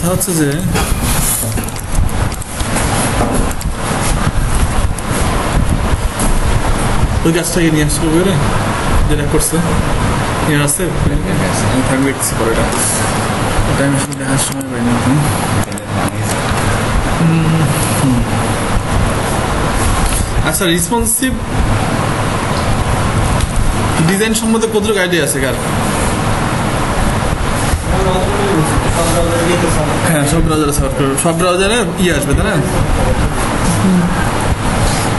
কথা হচ্ছে যে ওই গাছটাকে নিয়ে আসতে হবে যেটা করছে নিয়ে আসছে আমি থাকবে দেখছি পরে এটা আমি আসলে দেখার সময় পাইনি এখন আচ্ছা রেসপন্সিভ ডিজাইন সম্বন্ধে কতটুকু আইডিয়া আছে কার হ্যাঁ সব ব্রাউজারে সার্চ করবে সব ব্রাউজারে আসবে তাই না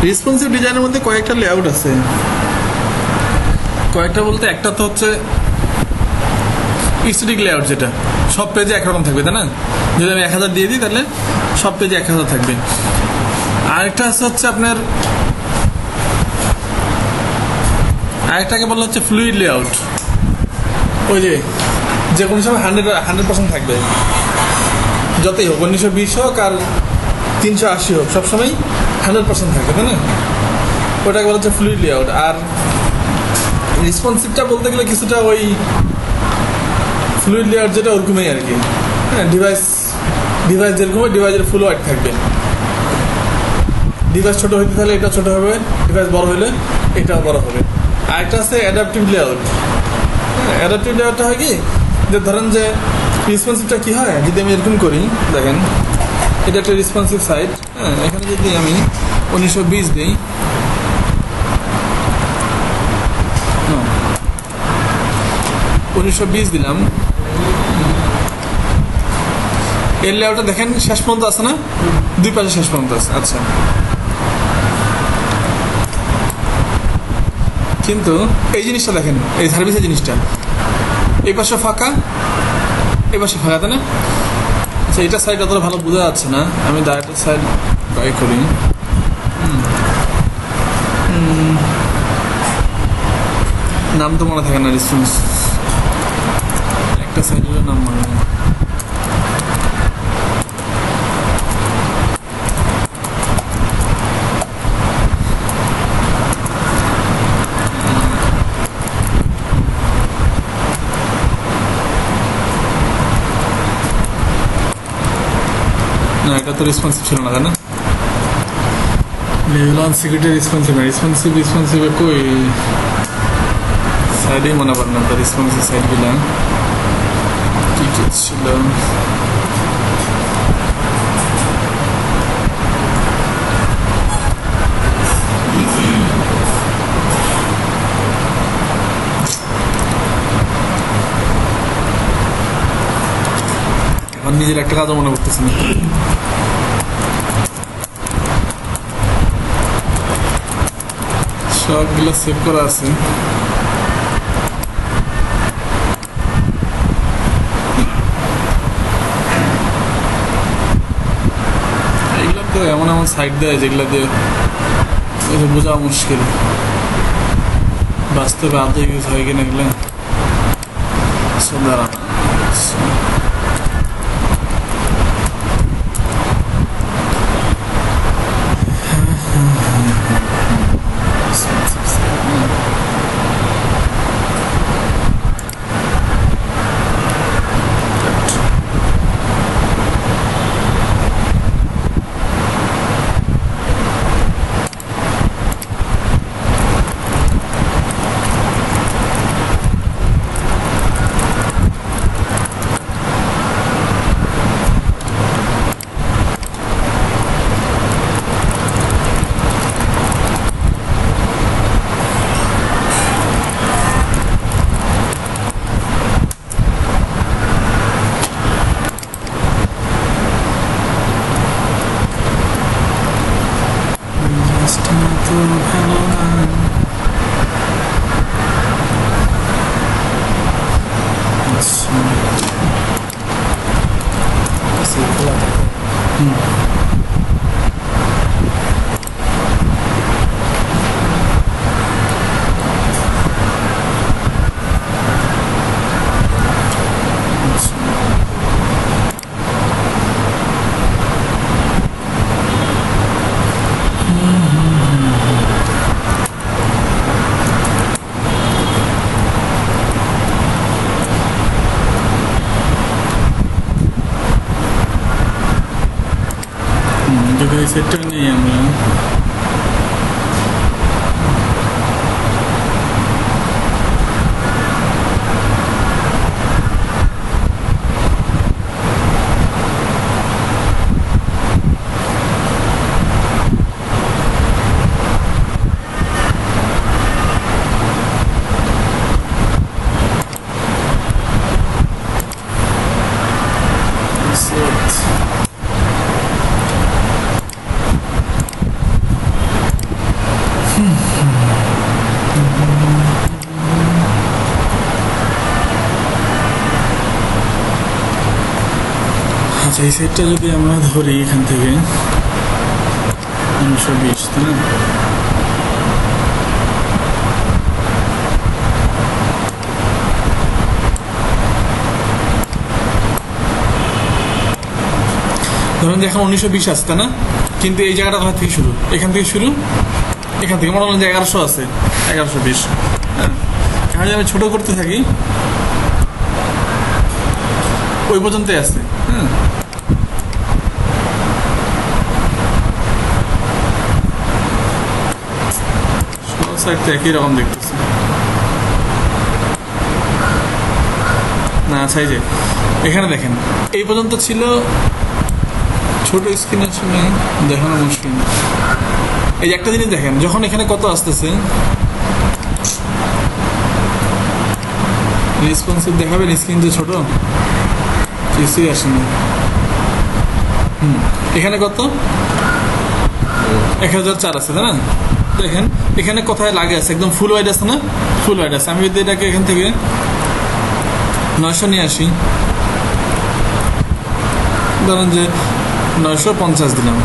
রেসপন্সিভ ডিজাইনের মধ্যে কয়েকটা লেআউট আছে কয়েকটা বলতে একটা তো হচ্ছে স্ট্যাটিক লেআউট যেটা সব পেজে একরকম থাকবে তাই না যদি আমি 1000 দিয়ে দিই তাহলে সব পেজে 1000 থাকবে আরেকটা হচ্ছে আপনার আরেকটাকে বলা হচ্ছে ফ্লুইড লেআউট ওই যে কোনো সময় 100% থাকবে যতই হোক 1920 হোক আর 380 হোক সবসময় 100% থাকবে তাই না ওটাকে বলা হচ্ছে ফ্লুইড লেআউট আর রেসপন্সিভটা বলতে গেলে কিছুটা ওই ফ্লুইড লেয়ার যেটা ওরকমই আর কি হ্যাঁ ডিভাইস যেরকম ডিভাইসের ফুল ওয়াইড থাকবে ডিভাইস ছোট হইতে তাহলে এটা ছোট হবে ডিভাইস বড় হলে এটাও বড় হবে আরেকটা আছে অ্যাডাপটিভ লেআউট অ্যাডাপটিভ লেআউটটা হয় কি যে ধরেন যে রেসপন্সিভটা কি হয় যদি আমি এরকম করি দেখেন এটা একটা রেসপন্সিভ সাইট হ্যাঁ এখানে যদি আমি 1920 দিই 1920 দিলাম এর লেআউটটা দেখেন শেষ পর্যন্ত আছে না দুই পাশে শেষ পর্যন্ত আছে আচ্ছা কিন্তু এই জিনিসটা দেখেন এই সার্ভিসের জিনিসটা এই পাশে ফাঁকা এই পাশে ফাঁকা তাই না আচ্ছা এটা সাইড অতটা ভালো বোঝা যাচ্ছে না আমি ডাইরেক্ট সাইড ট্রাই করি নাম তো মনে থাকে না রেসপন্স একটা সাইডের নাম মনে হয় না এটা তো রেসপন্সিভ ছিল না তাই না লেভেল অন সিকিউরিটি রেসপন্সিভ কই সাইডেই মনে পার না তো রেসপন্সিভ সাইডগুলো কি কি ছিল আমার নিজের একটা কাজও মনে করতেছি না সবগুলো সেভ করা আছে এইগুলো তো এমন এমন সাইড দেয় যেগুলো দিয়ে বোঝা মুশকিল বাস্তবে আদৌ ইউজ হয় কিনা এগুলো দাঁড়ানো এই সেটটা নেই আমরা। আচ্ছা, এই সেটটা যদি আমরা ধরি এখান থেকে 1920, তাই না? ধরুন যে এখন 1920 আসছে, তাই না? কিন্তু এই জায়গাটা কোথা থেকে শুরু? এখান থেকে শুরু, এখান থেকে মনে হলো যে 1100 আছে, 1120। হ্যাঁ, এখন যদি আমি ছোট করতে থাকি ওই পর্যন্তই আছে। হ্যাঁ, সাইডটা একই রকম দেখতেছি না। আচ্ছা, এই যে এখানে দেখেন এই পর্যন্ত ছিল, ছোট স্ক্রিনের সময় দেখানো মুশকিল। এই যে একটা জিনিস দেখেন, যখন এখানে কত আসতেছে রেসপন্সিভ দেখাবেন, স্ক্রিন যে ছোট কিছুই আসে না। এখানে কত 1004 আছে, তাই না? দেখেন এখানে কোথায় লাগে আছে, একদম ফুল ওয়াইড আছে না? ফুল ওয়াইড আছে। আমি যদি এটাকে এখান থেকে 900 নিয়ে আসি, ধরেন যে 950 দিলাম,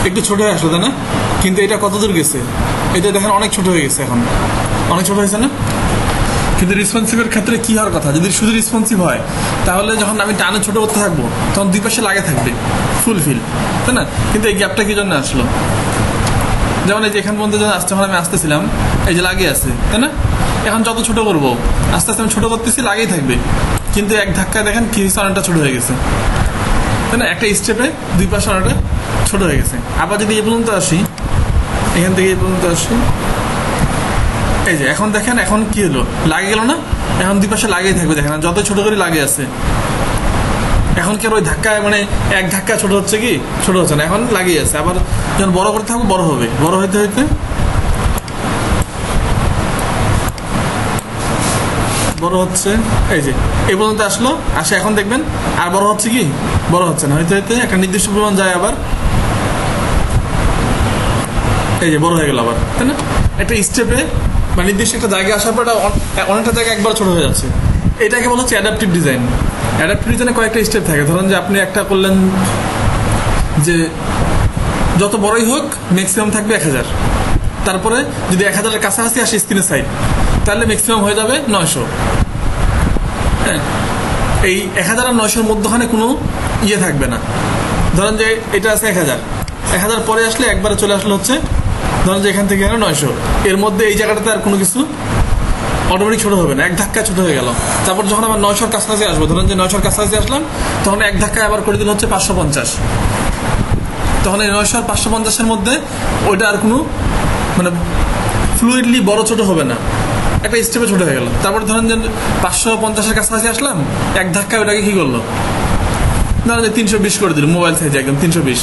একটু ছোট হয়ে আসলো, তাই না? কিন্তু এটা কত দূর গেছে? এটা দেখেন অনেক ছোট হয়ে গেছে, এখন অনেক ছোট হয়েছে না? কিন্তু রেসপন্সিভের ক্ষেত্রে কি হওয়ার কথা, যদি শুধু রেসপন্সিভ হয় তাহলে যখন আমি টানে ছোট করতে থাকবো তখন দুই পাশে লাগে থাকবে ফুলফিল, তাই না? কিন্তু এই গ্যাপটা কি জন্য আসলো? যেমন এই যে এখান পর্যন্ত যখন আসতে, যখন আমি আসতেছিলাম এই যে লাগিয়ে আছে, তাই না? এখন যত ছোট করবো আস্তে আস্তে আমি ছোট করতেছি, লাগেই থাকবে, কিন্তু এক ধাক্কায় দেখেন কি হয়েছে, অনেকটা ছোট হয়ে গেছে, তাই না? একটা স্টেপে দুই পাশে অনেকটা ছোট হয়ে গেছে। আবার যদি এই পর্যন্ত আসি, এখান থেকে এই পর্যন্ত আসি, এই যে এখন দেখেন এখন কি হলো, লাগে গেল না? এখন দুই পাশে লাগেই থাকবে, দেখেন যত ছোট করে লাগে আছে। এখন কি আর ওই ধাক্কায় মানে এক ধাক্কায় ছোট হচ্ছে কি? ছোট হচ্ছে না, এখন লাগিয়ে আছে। আবার যখন বড় করতে থাকবো বড় হবে, বড় হইতে হইতে বড় হচ্ছে, এই যে এই পর্যন্ত আসলো, আসে এখন দেখবেন আর বড় হচ্ছে কি? বড় হচ্ছে না, হইতে হইতে একটা নির্দিষ্ট পরিমাণ যায়, আবার এই যে বড় হয়ে গেল আবার, তাই না? একটা স্টেপে বা নির্দিষ্ট একটা জায়গায় আসার পর অনেকটা জায়গা একবার ছোট হয়ে যাচ্ছে। এটাকে বলা হচ্ছে অ্যাডাপটিভ ডিজাইন। অ্যাডাপটিভ ডিজাইনে কয়েকটা স্টেপ থাকে। ধরুন যে আপনি একটা করলেন যে যত বড়ই হোক ম্যাক্সিমাম থাকবে 1000, তারপরে যদি 1000-এর কাছাকাছি আসে স্ক্রিনের সাইড তাহলে ম্যাক্সিমাম হয়ে যাবে 900। হ্যাঁ, এই 1000 আর 900-র মধ্যখানে কোনো ইয়ে থাকবে না। ধরেন যে এটা আছে 1000 পরে আসলে একবারে চলে আসলে হচ্ছে, ধরেন যে এখান থেকে 900, এর মধ্যে এই জায়গাটাতে আর কোনো কিছু অটোমেটিক ছোট হবে না, এক ধাক্কায় ছোট হয়ে গেল। তারপর যখন আবার 900-র কাছাকাছি আসবো, ধরেন যে 900-র কাছাকাছি আসলাম, তখন এক ধাক্কায় আবার করে দিলে হচ্ছে 550। তখন এই 900 আর 550-এর মধ্যে ওইটা আর কোনো মানে ফ্লুইডলি বড় ছোট হবে না, একটা স্টেপে ছোট হয়ে গেল। তারপর ধরেন যে 550-এর কাছাকাছি আসলাম, এক ধাক্কায় ওটাকে কি করলো, ধরেন যে 320 করে দিল, মোবাইল সাইজ একদম 320,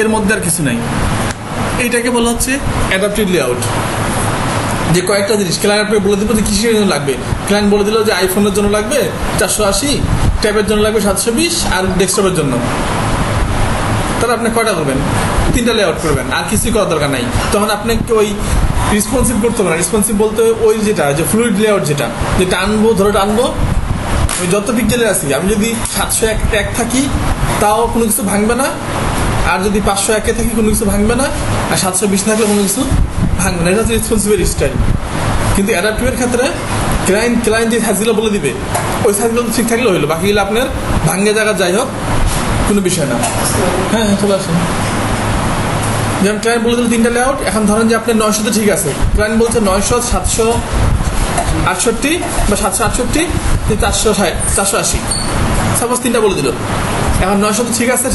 এর মধ্যে আর কিছু নাই। এইটাকে বলা হচ্ছে অ্যাডাপটিভ লেআউট। যে কয়েকটা জিনিস ক্লায়েন্ট আপনাকে বলে দিল যে কিসের জন্য লাগবে। ক্লায়েন্ট বলে দিল যে আইফোনের জন্য লাগবে 480, ট্যাবের জন্য লাগবে 720, আর ডেস্কটপের জন্য। তাহলে আপনি কয়টা করবেন? 3টা লেআউট করবেন, আর কিছুই করার দরকার নাই। তখন আপনাকে ওই রেসপন্সিভ করতে হবে না। রেসপন্সিভ বলতে ওই যেটা যে ফ্লুইড লেআউট, যেটা যে টানবো, ধরে টানবো, ওই যত পিক্সেলে আছি আমি যদি 701 থাকি তাও কোনো কিছু ভাঙবে না, আর যদি 501-এ থাকি কোনো কিছু ভাঙবে না, আর 720 থাকলে কোনো কিছু ভাঙবে না। এটা হচ্ছে রেসপন্সিভের স্টাইল। কিন্তু অ্যাডাপটিভের ক্ষেত্রে ক্লায়েন্ট যে সাইজগুলো বলে দিবে ওই সাইজগুলো ঠিক থাকলে হইলো, বাকিগুলো আপনার ভাঙ্গে জায়গা যাই হোক কোনো বিষয় না। হ্যাঁ চলে আসেন। যেমন ক্লায়েন্ট বলে দিল 3টা লেআউট, এখন ধরেন যে আপনার 900-তে ঠিক আছে, ক্লায়েন্ট বলছে 900, 768 বা 768, 480, সাপোজ 3টা বলে দিল। এখন 900 তো ঠিক আছে,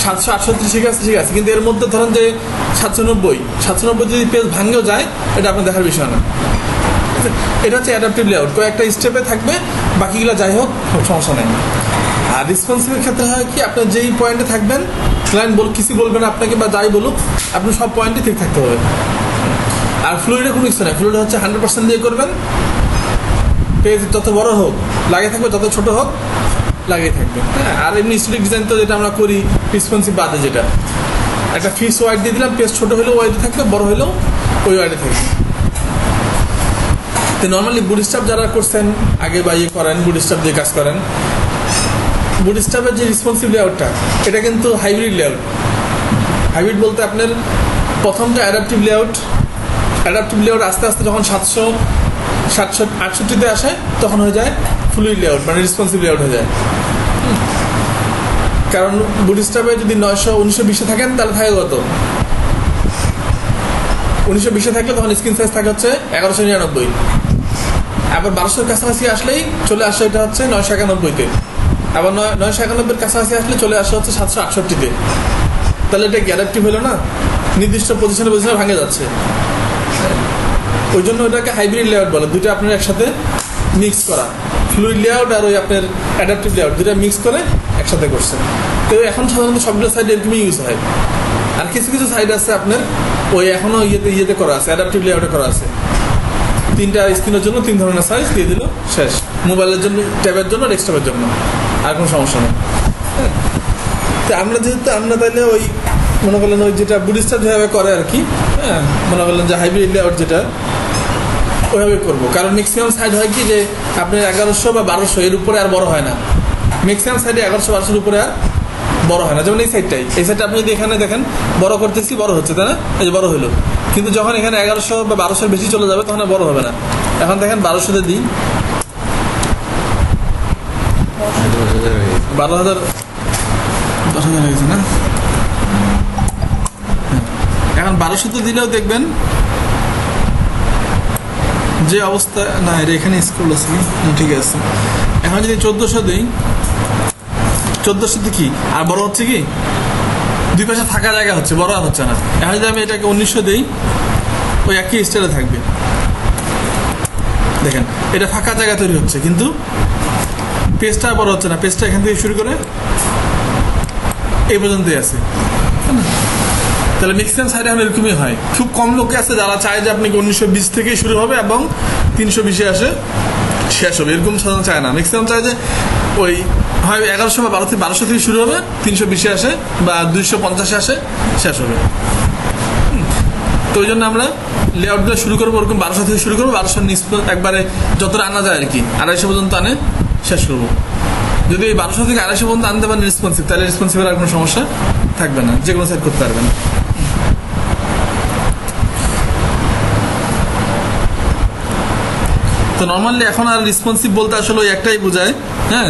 768 ঠিক আছে, কিন্তু এর মধ্যে ধরেন যে 790 যদি পেজ ভাঙেও যায়, এটা আপনার দেখার বিষয় না। এটা হচ্ছে অ্যাডাপটিভ লেআউট, কয়েকটা স্টেপে থাকবে, বাকিগুলো যাই হোক সমস্যা নেই। আর রেসপন্সিভের ক্ষেত্রে হয় কি, আপনার যেই পয়েন্টে থাকবেন, ক্লায়েন্ট কিছু বলবেন আপনাকে বা যাই বলুক, আপনি সব পয়েন্টে ঠিক থাকতে হবে। আর ফ্লুইডে কোনো কিছু নেই, ফ্লুইডে হচ্ছে 100% দিয়ে করবেন, পেজ যত বড় হোক লাগিয়ে থাকবে, যত ছোট হোক লাগিয়ে থাকবে। হ্যাঁ, আর এমনি স্ট্যাটিক ডিজাইন তো যেটা আমরা করি রেসপন্সিভ বাদে, যেটা একটা ফিক্স ওয়াইড দিয়ে দিলাম, পেজ ছোট হলেও ওয়াইডে থাকবে, বড় হলেও ওই ওয়াইডে থাকবে। তো নর্মালি বুটস্ট্র্যাপ যারা করছেন আগে বা করেন, বুটস্ট্র্যাপ দিয়ে কাজ করেন, বুটস্ট্র্যাপের যে রেসপন্সিভ লেআউটটা, এটা কিন্তু হাইব্রিড লেআউট। হাইব্রিড বলতে আপনার প্রথমটা অ্যাডাপটিভ লেআউট আস্তে আস্তে যখন 768 আসে, তখন হয়ে যায় ফ্লুইড লেআউট, মানে রেসপন্সিভ লেআউট হয়ে যায়। কারণ বুটস্ট্র্যাপে যদি 1920 থাকেন, তাহলে থাকে কত? 1920 থাকলে তখন স্ক্রিন সাইজ থাকে হচ্ছে 1199। আবার 1200 কাছাকাছি আসলেই চলে আসে এটা হচ্ছে 991-তে। আবার 991-এর কাছাকাছি আসলে চলে আসে হচ্ছে 768-তে। তাহলে এটা অ্যাডাপটিভ হলো না, নির্দিষ্ট পজিশনে ভাঙে যাচ্ছে। ওই জন্য ওটাকে হাইব্রিড লেআউট বলে, দুটো আপনার একসাথে মিক্স করা, ফ্লুইড লেআউট আর ওই আপনার অ্যাডাপটিভ লেআউট, দুটো মিক্স করে একসাথে করছে। তো এখন সাধারণত সবগুলো সাইড এরকমই ইউজ হয়। আর কিছু কিছু সাইড আছে আপনার ওই এখনো ইয়েতে করা আছে, অ্যাডাপটিভ লেআউটে করা আছে। 3টা স্ক্রিনের জন্য 3 ধরনের সাইজ দিয়ে দিল, শেষ। মোবাইলের জন্য, ট্যাবের জন্য, ডেস্কটপের জন্য, আর কোনো সমস্যা নেই। হ্যাঁ, তো আমরা তাহলে ওই মনে করলেন ওই যেটা বুটস্ট্র্যাপ যেভাবে করে আর কি, হ্যাঁ, মনে করলেন যে হাইব্রিড লেআউট যেটা, ওইভাবে করবো। কারণ ম্যাক্সিমাম সাইড হয় কি যে আপনার 1100 বা 1200 এর উপরে আর বড় হয় না। ম্যাক্সিমাম সাইডে 1100-1200-র উপরে আর বড় হয় না। যেমন এই সাইডটা আপনি যদি এখানে দেখেন, বড় করতেছি, বড় হচ্ছে, তাই না? এই যে বড় হলো, কিন্তু যখন এখানে 1100 বা 1200-র বেশি চলে যাবে, তখন আর বড় হবে না। এখন দেখেন 1200-তে দিই, 12,000 10,000 হয়েছে না? এখন 1200-তে দিলেও দেখবেন যে অবস্থা, না এটা এখানে স্কুল আছে, ঠিক আছে। এখন যদি 1400 দিই, 1400-তে কি আর বড় হচ্ছে কি? দুই পাশে থাকা জায়গা হচ্ছে, বড় আর হচ্ছে না। এখন যদি আমি এটাকে 1900 দিই, ওই একই স্টাইলে থাকবে। দেখেন এটা ফাঁকা জায়গা তৈরি হচ্ছে, কিন্তু পেজটা বড় হচ্ছে না। পেজটা এখান থেকে শুরু করে এই পর্যন্তই আছে। তাহলে ম্যাক্সিমাম সাইডে এখন এরকমই হয়। খুব কম লোকে আছে যারা চায় যে আপনি 1920 থেকেই শুরু হবে এবং 320-এ আসে শেষ হবে, এরকম সাধারণ চায় না। ম্যাক্সিমাম চায় যে ওই হয় 1100 বা 1200 থেকে শুরু হবে, 320-এ আসে বা 250-এ আসে, শেষ হবে। তো ওই জন্য আমরা লেআউটগুলো শুরু করবো ওরকম 1200 থেকে শুরু করবো, 1200 একবারে যতটা আনা যায় আর কি, 250 পর্যন্ত আনে শেষ করবো। যদি এই 1200 থেকে 250 পর্যন্ত আনতে পারেন রেসপন্সিভ, তাহলে রেসপন্সিভের আর কোনো সমস্যা থাকবে না, যে কোনো সাইড করতে পারবেন। তো নর্মালি এখন আর রেসপন্সিভ বলতে আসলে ওই একটাই বোঝায়, হ্যাঁ,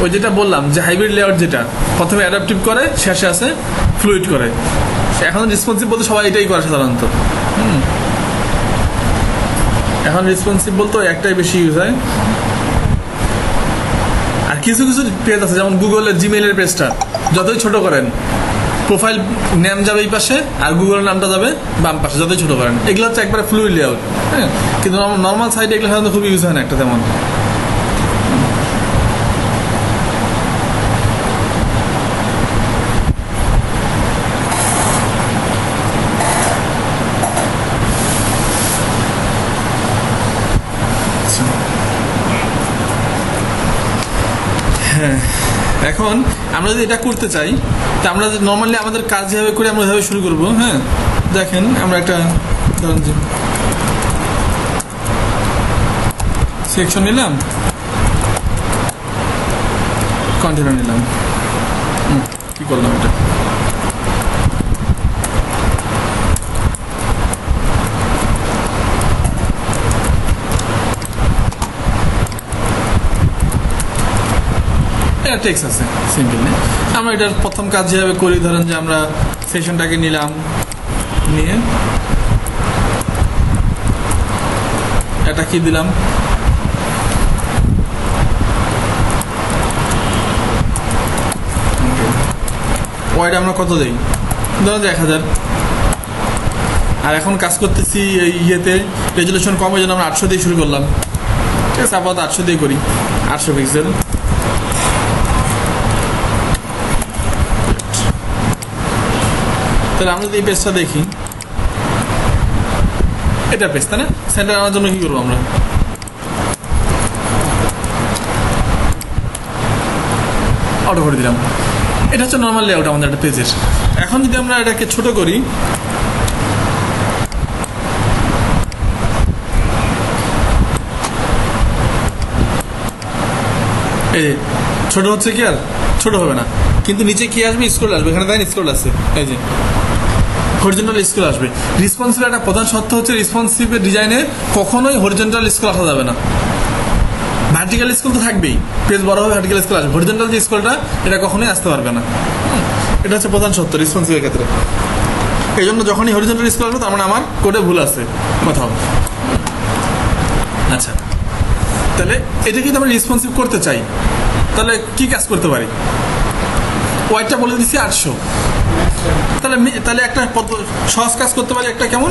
ওই যেটা বললাম যে হাইব্রিড লেআউট, যেটা প্রথমে অ্যাডাপটিভ করে, শেষে আসে ফ্লুইড করে। এখন রেসপন্সিভ বলতে সবাই এটাই করে সাধারণত। এখন রেসপন্সিভ বলতে ওই একটাই বেশি ইউজ হয়। আর কিছু কিছু পেজ আছে, যেমন গুগলের জিমেইলের পেজটা যতই ছোট করেন, প্রোফাইল নেম যাবে এই পাশে আর গুগলের নামটা যাবে বাম পাশে, যতই ছোট করেন। এগুলো হচ্ছে একবারে ফ্লুইড লেআউট। হ্যাঁ, কিন্তু নর্মাল সাইডে এগুলো সাধারণত খুব ইউজ হয় না একটা তেমন। হ্যাঁ, এখন আমরা যদি এটা করতে চাই, তা আমরা নর্মালি আমাদের কাজ যেভাবে করি আমরা এভাবে শুরু করবো। হ্যাঁ, দেখেন আমরা একটা সেকশন নিলাম, কন্টেনার নিলাম, কি করলাম, এটা টেক্সট আছে সিম্পলি। আমরা এটার প্রথম কাজ যেভাবে করি, ধরেন যে আমরা সেশনটাকে নিলাম, নিয়ে এটা কি দিলাম, ওয়াইড আমরা কত দেই, ধরো যে 1000, আর এখন কাজ করতেছি এই ইয়েতে রেজুলেশন কম, ওই জন্য আমরা 800 দিয়ে শুরু করলাম। ঠিক আছে, আপাতত 800 দিয়ে করি, 800 পিক্সেল। তাহলে আমরা যদি এই পেজটা দেখি, এটা পেজ তাই না? সেন্টার আনার জন্য কি করবো আমরা, অটো করে দিলাম। এটা হচ্ছে নর্মাল লেআউট আমাদের একটা পেজের। এখন যদি আমরা এটাকে ছোট করি, এই ছোট হচ্ছে কি, আর ছোট হবে না, কিন্তু নিচে কি আসবে, স্ক্রল আসবে। এখানে দেখেন স্ক্রল আছে, এই যে হরিজন্টাল স্ক্রল আসবে। রেসপন্সিভ একটা প্রধান শর্ত হচ্ছে রেসপন্সিভ ডিজাইনে কখনোই হরিজন্টাল স্ক্রল আসা যাবে না, ভার্টিক্যাল স্ক্রল তো থাকবেই, পেজ বড় হবে ভার্টিক্যাল স্ক্রল আসবে, হরিজন্টাল যে স্ক্রলটা এটা কখনোই আসতে পারবে না। এটা হচ্ছে প্রধান শর্ত রেসপন্সিভের ক্ষেত্রে। এই জন্য যখনই হরিজন্টাল স্ক্রল আসবে তার মানে আমার কোডে ভুল আছে কোথাও। আচ্ছা, তাহলে এটা যদি আমরা রেসপন্সিভ করতে চাই তাহলে কি কাজ করতে পারি, ওয়াইডটা বলে দিচ্ছি 800। তাহলে একটা সহজ কাজ করতে পারি, একটা কেমন,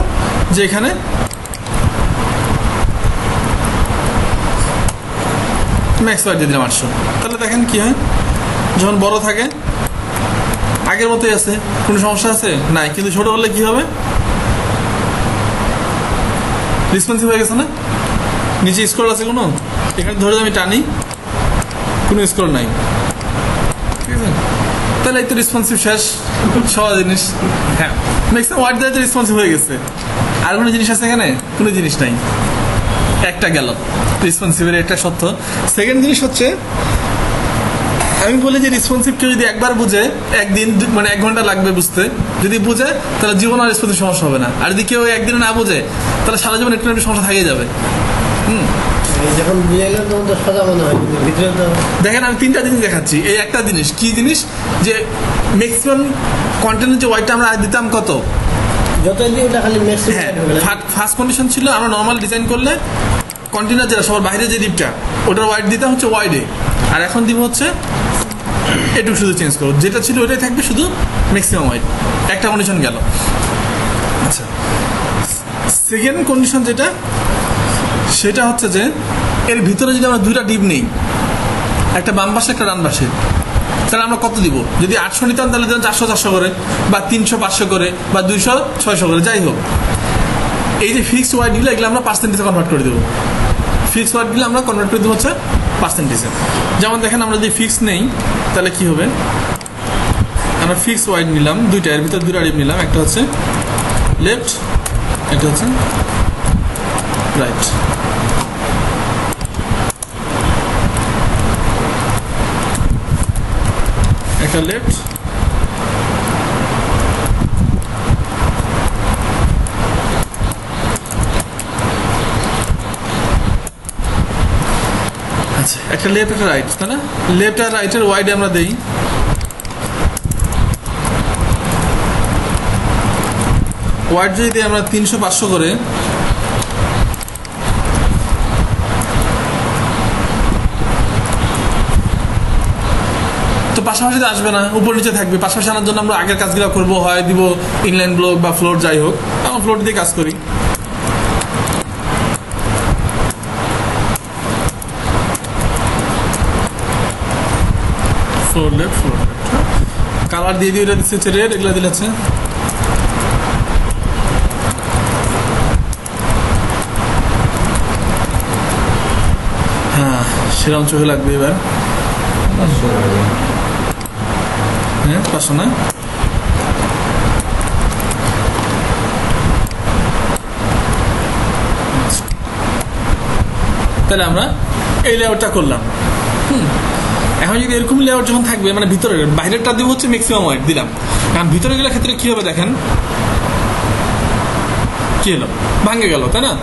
যে এখানে ম্যাক্স ওয়াইড দিয়ে দিলাম 800। তাহলে দেখেন কি হয়, যখন বড় থাকে আগের মতোই আছে, কোনো সমস্যা আছে নাই, কিন্তু ছোট হলে কি হবে, রেসপন্সিভ হয়ে গেছে না, নিচে স্ক্রল আছে কোনো, এখানে ধরে আমি টানি কোনো স্ক্রল নাই। ঠিক আছে, তাহলে এই তো রেসপন্সিভ শেষ, সহজ জিনিস। হ্যাঁ, ম্যাক্সিমাম ওয়ার্ড দিয়ে রেসপন্সিভ হয়ে গেছে। আর কোনো জিনিস আছে এখানে, কোনো জিনিস নাই, একটা গেল রেসপন্সিভের একটা সত্য। সেকেন্ড জিনিস হচ্ছে, আমি বলি যে রেসপন্সিভ কেউ যদি একবার বুঝে, একদিন মানে 1 ঘন্টা লাগবে বুঝতে, যদি বুঝে তাহলে জীবন আর রেসপন্সিভ সমস্যা হবে না। আর যদি কেউ একদিনে না বুঝে তাহলে সারা জীবন একটু একটু সমস্যা থাকেই যাবে। যখন বুঝে গেল তখন তো সোজা মনে হয়, ভিতরে তো দেখেন আমি 3টা জিনিস দেখাচ্ছি। এই একটা জিনিস কি জিনিস, যে ম্যাক্সিমাম কন্টেন্টের যে ওয়াইডটা আমরা দিতাম কত, যতই দিই ওটা খালি ম্যাক্সিমাম। হ্যাঁ, ফার্স্ট কন্ডিশন ছিল আমরা নর্মাল ডিজাইন করলে কন্টেনার যেটা সবার বাইরে যে ডিপটা ওটার ওয়াইড দিতাম হচ্ছে ওয়াইডে, আর এখন দিব হচ্ছে এটুকু শুধু চেঞ্জ করো, যেটা ছিল ওটাই থাকবে, শুধু ম্যাক্সিমাম ওয়াইড। একটা কন্ডিশন গেল। আচ্ছা, সেকেন্ড কন্ডিশন যেটা, সেটা হচ্ছে যে এর ভিতরে যদি আমরা 2টা ডিপ নেই, একটা বাম পাশে একটা ডান পাশে, তাহলে আমরা কত দিব, যদি 800 নিতাম তাহলে 400 করে, বা 300 500 করে, বা 200 600 করে, যাই হোক। এই যে ফিক্সড ওয়ার্ডগুলো এগুলো আমরা পার্সেন্টেজে কনভার্ট করে দেবো। ফিক্সড ওয়ার্ডগুলো আমরা কনভার্ট করে দেবো হচ্ছে পার্সেন্টেজে। যেমন দেখেন আমরা যদি ফিক্স নেই তাহলে কি হবে, আমরা ফিক্সড ওয়ার্ড নিলাম 2টা, এর ভিতরে 2টা ডিপ নিলাম, একটা হচ্ছে লেফট, একটা হচ্ছে রাইট। একটা লেফট, আচ্ছা একটা লেফট একটা রাইট, তাই না? লেফট আর রাইটের ওয়াইডে আমরা দেই ওয়াইড যদি দিই আমরা 300 500 করে, তো পাশাপাশি আসবে না, উপর নিচে থাকবে। পাশাপাশি আনার জন্য আমরা আগের কাজগুলো করবো, হয় দিব ইনলাইন ব্লক বা ফ্লোর, যাই হোক আমরা ফ্লোর দিয়ে কাজ করি। Floor left, floor left, colour দিয়ে দিয়ে দিচ্ছে হচ্ছে রেড, এগুলো দিলে হচ্ছে হ্যাঁ সেরকম চোখে লাগবে এবার। হ্যাঁ 500 না, তাহলে আমরা এই লেআউটটা করলাম। এখন যদি এরকম লেআউট যখন থাকবে, মানে ভিতরে বাইরেরটা দিব হচ্ছে ম্যাক্সিমাম ওয়াইড দিলাম, কারণ ভিতরে গেলে ক্ষেত্রে কি হবে দেখেন, কি হলো, ভাঙে গেল, তাই না?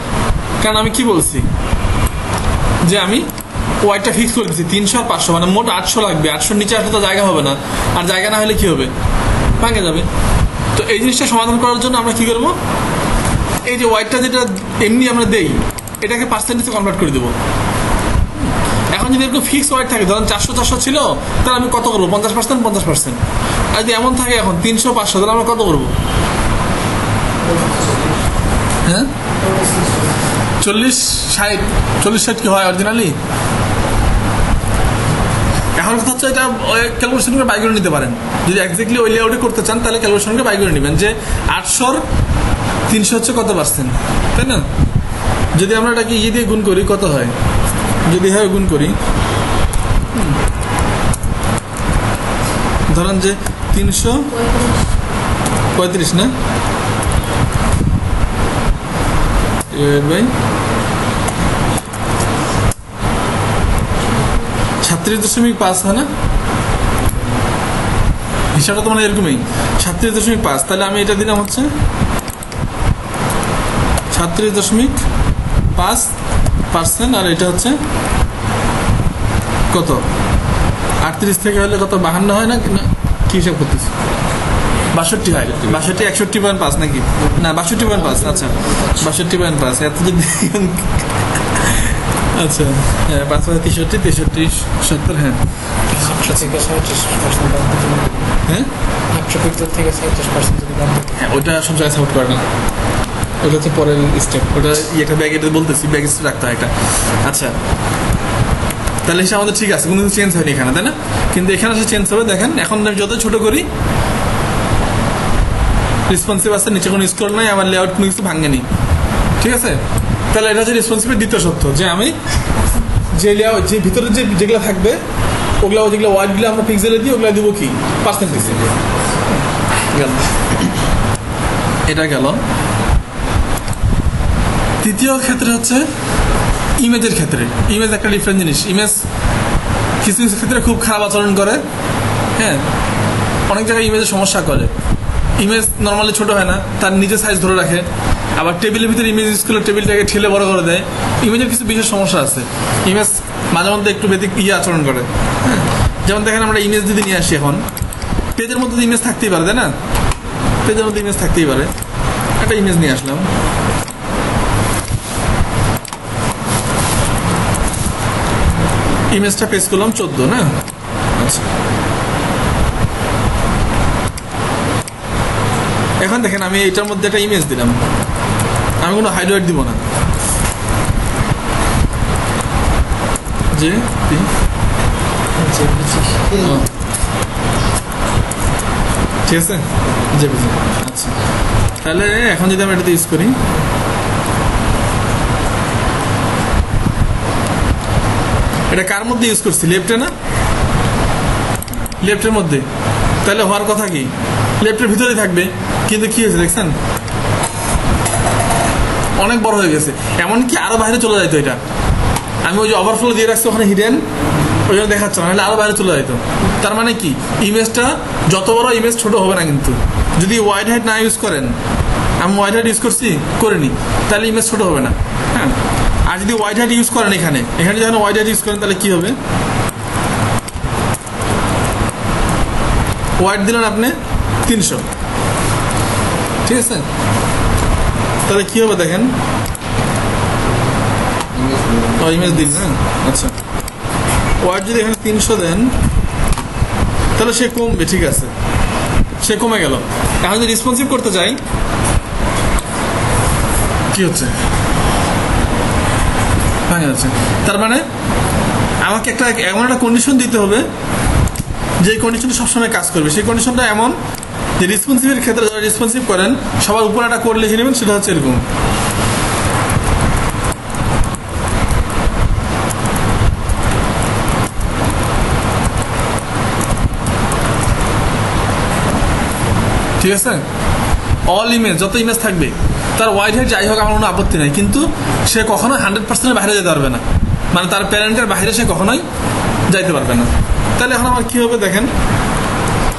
কারণ আমি কি বলছি যে আমি ওয়াইডটা ফিক্স করে দিচ্ছি 300 আর 500, মানে মোট 800 লাগবে। 800 নিচে আসলে তো জায়গা হবে না, আর জায়গা না হলে কি হবে, ভাঙে যাবে। তো এই জিনিসটা সমাধান করার জন্য আমরা কি করবো, এই যে ওয়াইডটা যেটা এমনি আমরা দেই এটাকে পার্সেন্টেজে কনভার্ট করে দেবো। এখন এখন যদি এরকম ফিক্স ওয়াইড থাকে, ধরেন 400 ছিল, তাহলে আমি কত করবো? 50%, 50%। আর যদি এমন থাকে এখন 300, 500, তাহলে আমরা কত করবো? হ্যাঁ, 40, 60, 40, 60 কি হয় অরিজিনালি? এখন কথা হচ্ছে এটা ক্যালকুলেশন করে বাই করে নিতে পারেন। যদি এক্স্যাক্টলি ওই লেআউটে করতে চান তাহলে ক্যালকুলেশন করে বাই করে নেবেন যে 800-র 300 হচ্ছে কত পার্সেন্ট, তাই না? যদি আমরা এটাকে দিয়ে গুণ করি কত হয়? যদি হয় গুণ করি, ধরেন যে 335 না, 36.5 হয় না? হিসাবটা তো মানে এরকমই, 36.5। তাহলে আমি এটা দিলাম হচ্ছে 36.5%, আর এটা হচ্ছে কত? 38 থেকে হলে কত? 52 হয় না? কি হিসাব করতেছি? 62 হয়। 62, 61.5 নাকি? না, 62.5। আচ্ছা, 62.5। এত যদি আচ্ছা, হ্যাঁ, 5, 63, 63, 70, হ্যাঁ, হ্যাঁ, হ্যাঁ, ওটা সব জায়গায় সাপোর্ট করে না। ওটা হচ্ছে পরের স্টেপ, ওটা একটা ব্যাগ, এটা বলতেছি ব্যাগ স্টেপ রাখতে হয় একটা। আচ্ছা, তাহলে হিসাব আমাদের ঠিক আছে, কোনো কিছু চেঞ্জ হয়নি এখানে, তাই না? কিন্তু এখানে সে চেঞ্জ হবে। দেখেন এখন আমি যত ছোট করি রেসপন্সিভ আছে, নিচে কোনো স্ক্রল নাই, আমার লেআউট কোনো কিছু ভাঙেনি, ঠিক আছে? তাহলে এটা হচ্ছে রেসপন্সিভের দ্বিতীয় সত্য, যে আমি যে লেআউট, যে ভিতরে যেগুলো থাকবে ওগুলো, যেগুলো ওয়ার্ডগুলো আমরা পিক্সেলে দিই, ওগুলো দিব কি? পার্সেন্টেজে। গেল, এটা গেল। তৃতীয় ক্ষেত্রে হচ্ছে ইমেজের ক্ষেত্রে। ইমেজ একটা ডিফারেন্ট জিনিস। ইমেজ কিছু কিছু ক্ষেত্রে খুব খারাপ আচরণ করে, হ্যাঁ, অনেক জায়গায় ইমেজের সমস্যা করে। ইমেজ নর্মালি ছোট হয় না, তার নিজের সাইজ ধরে রাখে। আবার টেবিলের ভিতরে ইমেজ ইউজ করলে টেবিলটাকে ঠেলে বড় করে দেয়। ইমেজের কিছু বিশেষ সমস্যা আছে। ইমেজ মাঝে মধ্যে একটু আচরণ করে, হ্যাঁ। যেমন দেখেন আমরা ইমেজ যদি নিয়ে আসি, এখন পেজের মধ্যে ইমেজ থাকতেই পারে, তাই না? পেজের মধ্যে ইমেজ থাকতেই পারে। একটা ইমেজ নিয়ে আসলাম, ইমেজটা পেজ করলাম 14, না? আচ্ছা, এখন দেখেন আমি এটার মধ্যে একটা ইমেজ দিলাম, আমি কোনো হাইলাইট দিব না, যে ঠিক আছে, যে বুঝি। আচ্ছা, তাহলে এখন যদি আমি এটাতে ইউজ করি, এটা কার মধ্যে ইউজ করছি? লেফটে না? লেফটের মধ্যে। তাহলে হওয়ার কথা কি? লেফটের ভিতরে থাকবে, কিন্তু কি হয়েছে দেখছেন? অনেক বড় হয়ে গেছে, এমনকি আরো বাইরে চলে যাইতো। এটা আমি ওই যে ওভারফ্লো দিয়ে রাখছি ওখানে হিডেন, ওই জন্য দেখাচ্ছে না, নাহলে আরো বাইরে চলে যাইতো। তার মানে কি? ইমেজটা যত বড় ইমেজ ছোট হবে না, কিন্তু যদি ওয়াইড হাইট না ইউজ করেন, আমি ওয়াইড হাইট ইউজ করছি, করিনি, তাহলে ইমেজ ছোট হবে না, হ্যাঁ। আর যদি ওয়াইড হাইট ইউজ করেন, এখানে যখন ওয়াইড হাইট ইউজ করেন, তাহলে কি হবে? ওয়াইড দিলেন আপনি 300, ঠিক আছে? তাহলে কি হবে দেখেন, ইমেজ দিন, হ্যাঁ। আচ্ছা, ওয়াইড যদি এখানে 300 দেন, তাহলে সে কমবে, ঠিক আছে, সে কমে গেল। এখন যদি রেসপন্সিভ করতে চাই, কি হচ্ছে? ভাঙে যাচ্ছে। তার মানে আমাকে এমন একটা কন্ডিশন দিতে হবে, যে কন্ডিশনটা সবসময় কাজ করবে। সেই কন্ডিশনটা এমন যে রেসপন্সিভের ক্ষেত্রে যারা রেসপন্সিভ করেন, সবার উপরে একটা কোড লিখে নেবেন, সেটা হচ্ছে এরকম। ঠিক আছে, অল ইমেজ, যত ইমেজ থাকবে তার ওয়াইড হাইট যাই হোক আমার কোনো আপত্তি নেই, কিন্তু সে কখনোই 100% বাইরে যেতে পারবে না, মানে তার প্যারেন্টের বাইরে সে কখনোই যাইতে পারবে না। তাহলে এখন আমার কি হবে দেখেন,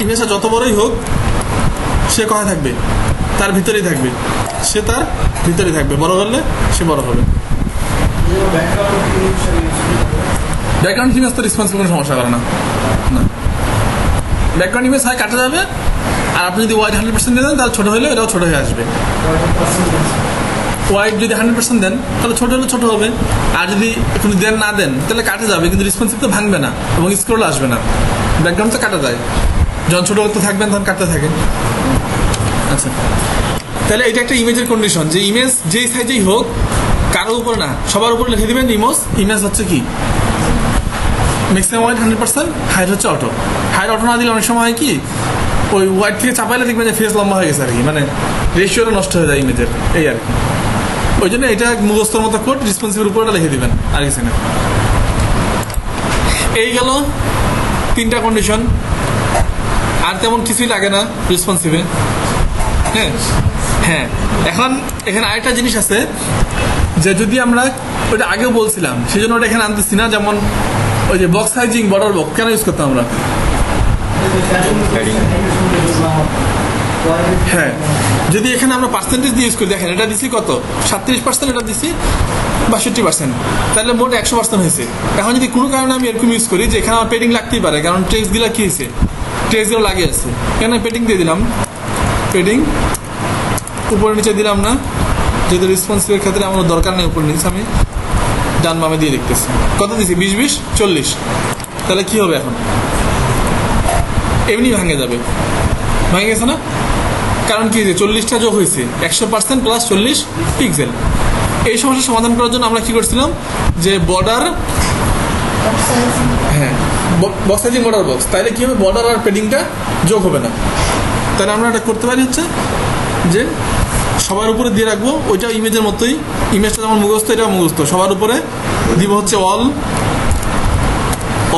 ইমেজটা যত বড়ই হোক সে কোথায় থাকবে? তার ভিতরেই থাকবে, সে তার ভিতরেই থাকবে। বড় হলে সে বড় হবে। ব্যাকগ্রাউন্ড ইমেজ তো রেসপন্সিভ কোনো সমস্যা করে না, ব্যাকগ্রাউন্ড ইমেজ হয় কাটা যাবে, আর আপনি যদি ওয়াইড 100% দিয়ে দেন, তাহলে ছোট হলে এটাও ছোট হয়ে আসবে। ওয়াইড যদি 100% দেন তাহলে ছোট হলে ছোট হবে, আর যদি এখন দেন না দেন তাহলে কাটে যাবে, কিন্তু রেসপন্সিভ তো ভাঙবে না এবং স্ক্রল আসবে না, ব্যাকগ্রাউন্ড তো কাটা যায়, যখন ছোটো করতে থাকবেন তখন কাটতে থাকেন। আচ্ছা, তাহলে এটা একটা ইমেজের কন্ডিশন, যে ইমেজ যেই সাইজেই হোক কারোর উপর না সবার উপর লিখে দেবেন ইমেজ হচ্ছে কি ম্যাক্সিমাম ওয়াইড 100%, হাইট হচ্ছে অটো। হাইট অটো না দিলে অনেক সময় হয় কি ওই ওয়াইড থেকে চাপাইলে দেখবেন যে ফেস লম্বা হয়ে গেছে আর কি, মানে রেশিওটা নষ্ট হয়ে যায় ইমেজের, এই আর কি। ওই জন্য এটা মুখস্থর মতো কোড রেসপন্সিভের উপরটা লিখে দিবেন, আর কিছু না। এই গেল 3টা কন্ডিশন, আর তেমন কিছুই লাগে না রেসপন্সিভে। হ্যাঁ হ্যাঁ, এখন এখানে আরেকটা জিনিস আছে যে যদি আমরা ওইটা আগেও বলছিলাম সেই জন্য ওটা এখানে আনতেছি না, যেমন ওই যে বক্স সাইজিং বর্ডার বক্স কেন ইউজ করতাম আমরা? হ্যাঁ, যদি এখানে আমরা পার্সেন্টেজ দিয়ে ইউজ করি, দেখেন এটা দিচ্ছি কত 37%, এটা দিচ্ছি 62%, তাহলে মোট 100% হয়েছে। এখন যদি কোনো কারণে আমি এরকম ইউজ করি যে এখানে আমার পেডিং লাগতেই পারে, কারণ টেক্সটগুলো কি হয়েছে টেক্সটগুলো লাগিয়ে আছে, এখানে পেডিং দিয়ে দিলাম, পেডিং উপরে নিচে দিলাম না, যেহেতু রেসপন্সিভের ক্ষেত্রে আমার দরকার নেই উপরে নিচে, আমি ডান বামে দিয়ে দেখতেছি। কত দিচ্ছি 20 40, তাহলে কি হবে এখন এমনি ভাঙে যাবে, ভেঙে গেছে না? কারণ কি যে 40টা যোগ হয়েছে 100% প্লাস 40 পিক্সেল। এই সমস্যার সমাধান করার জন্য আমরা কি করছিলাম যে বর্ডার, হ্যাঁ বক্স সাইজিং বর্ডার বক্স, তাহলে কি হবে বর্ডার আর পেডিংটা যোগ হবে না। তাহলে আমরা এটা করতে পারি হচ্ছে যে সবার উপরে দিয়ে রাখবো, ওইটা ইমেজের মতোই, ইমেজটা যেমন মুখস্থ এটা মুখস্থ, সবার উপরে দিব হচ্ছে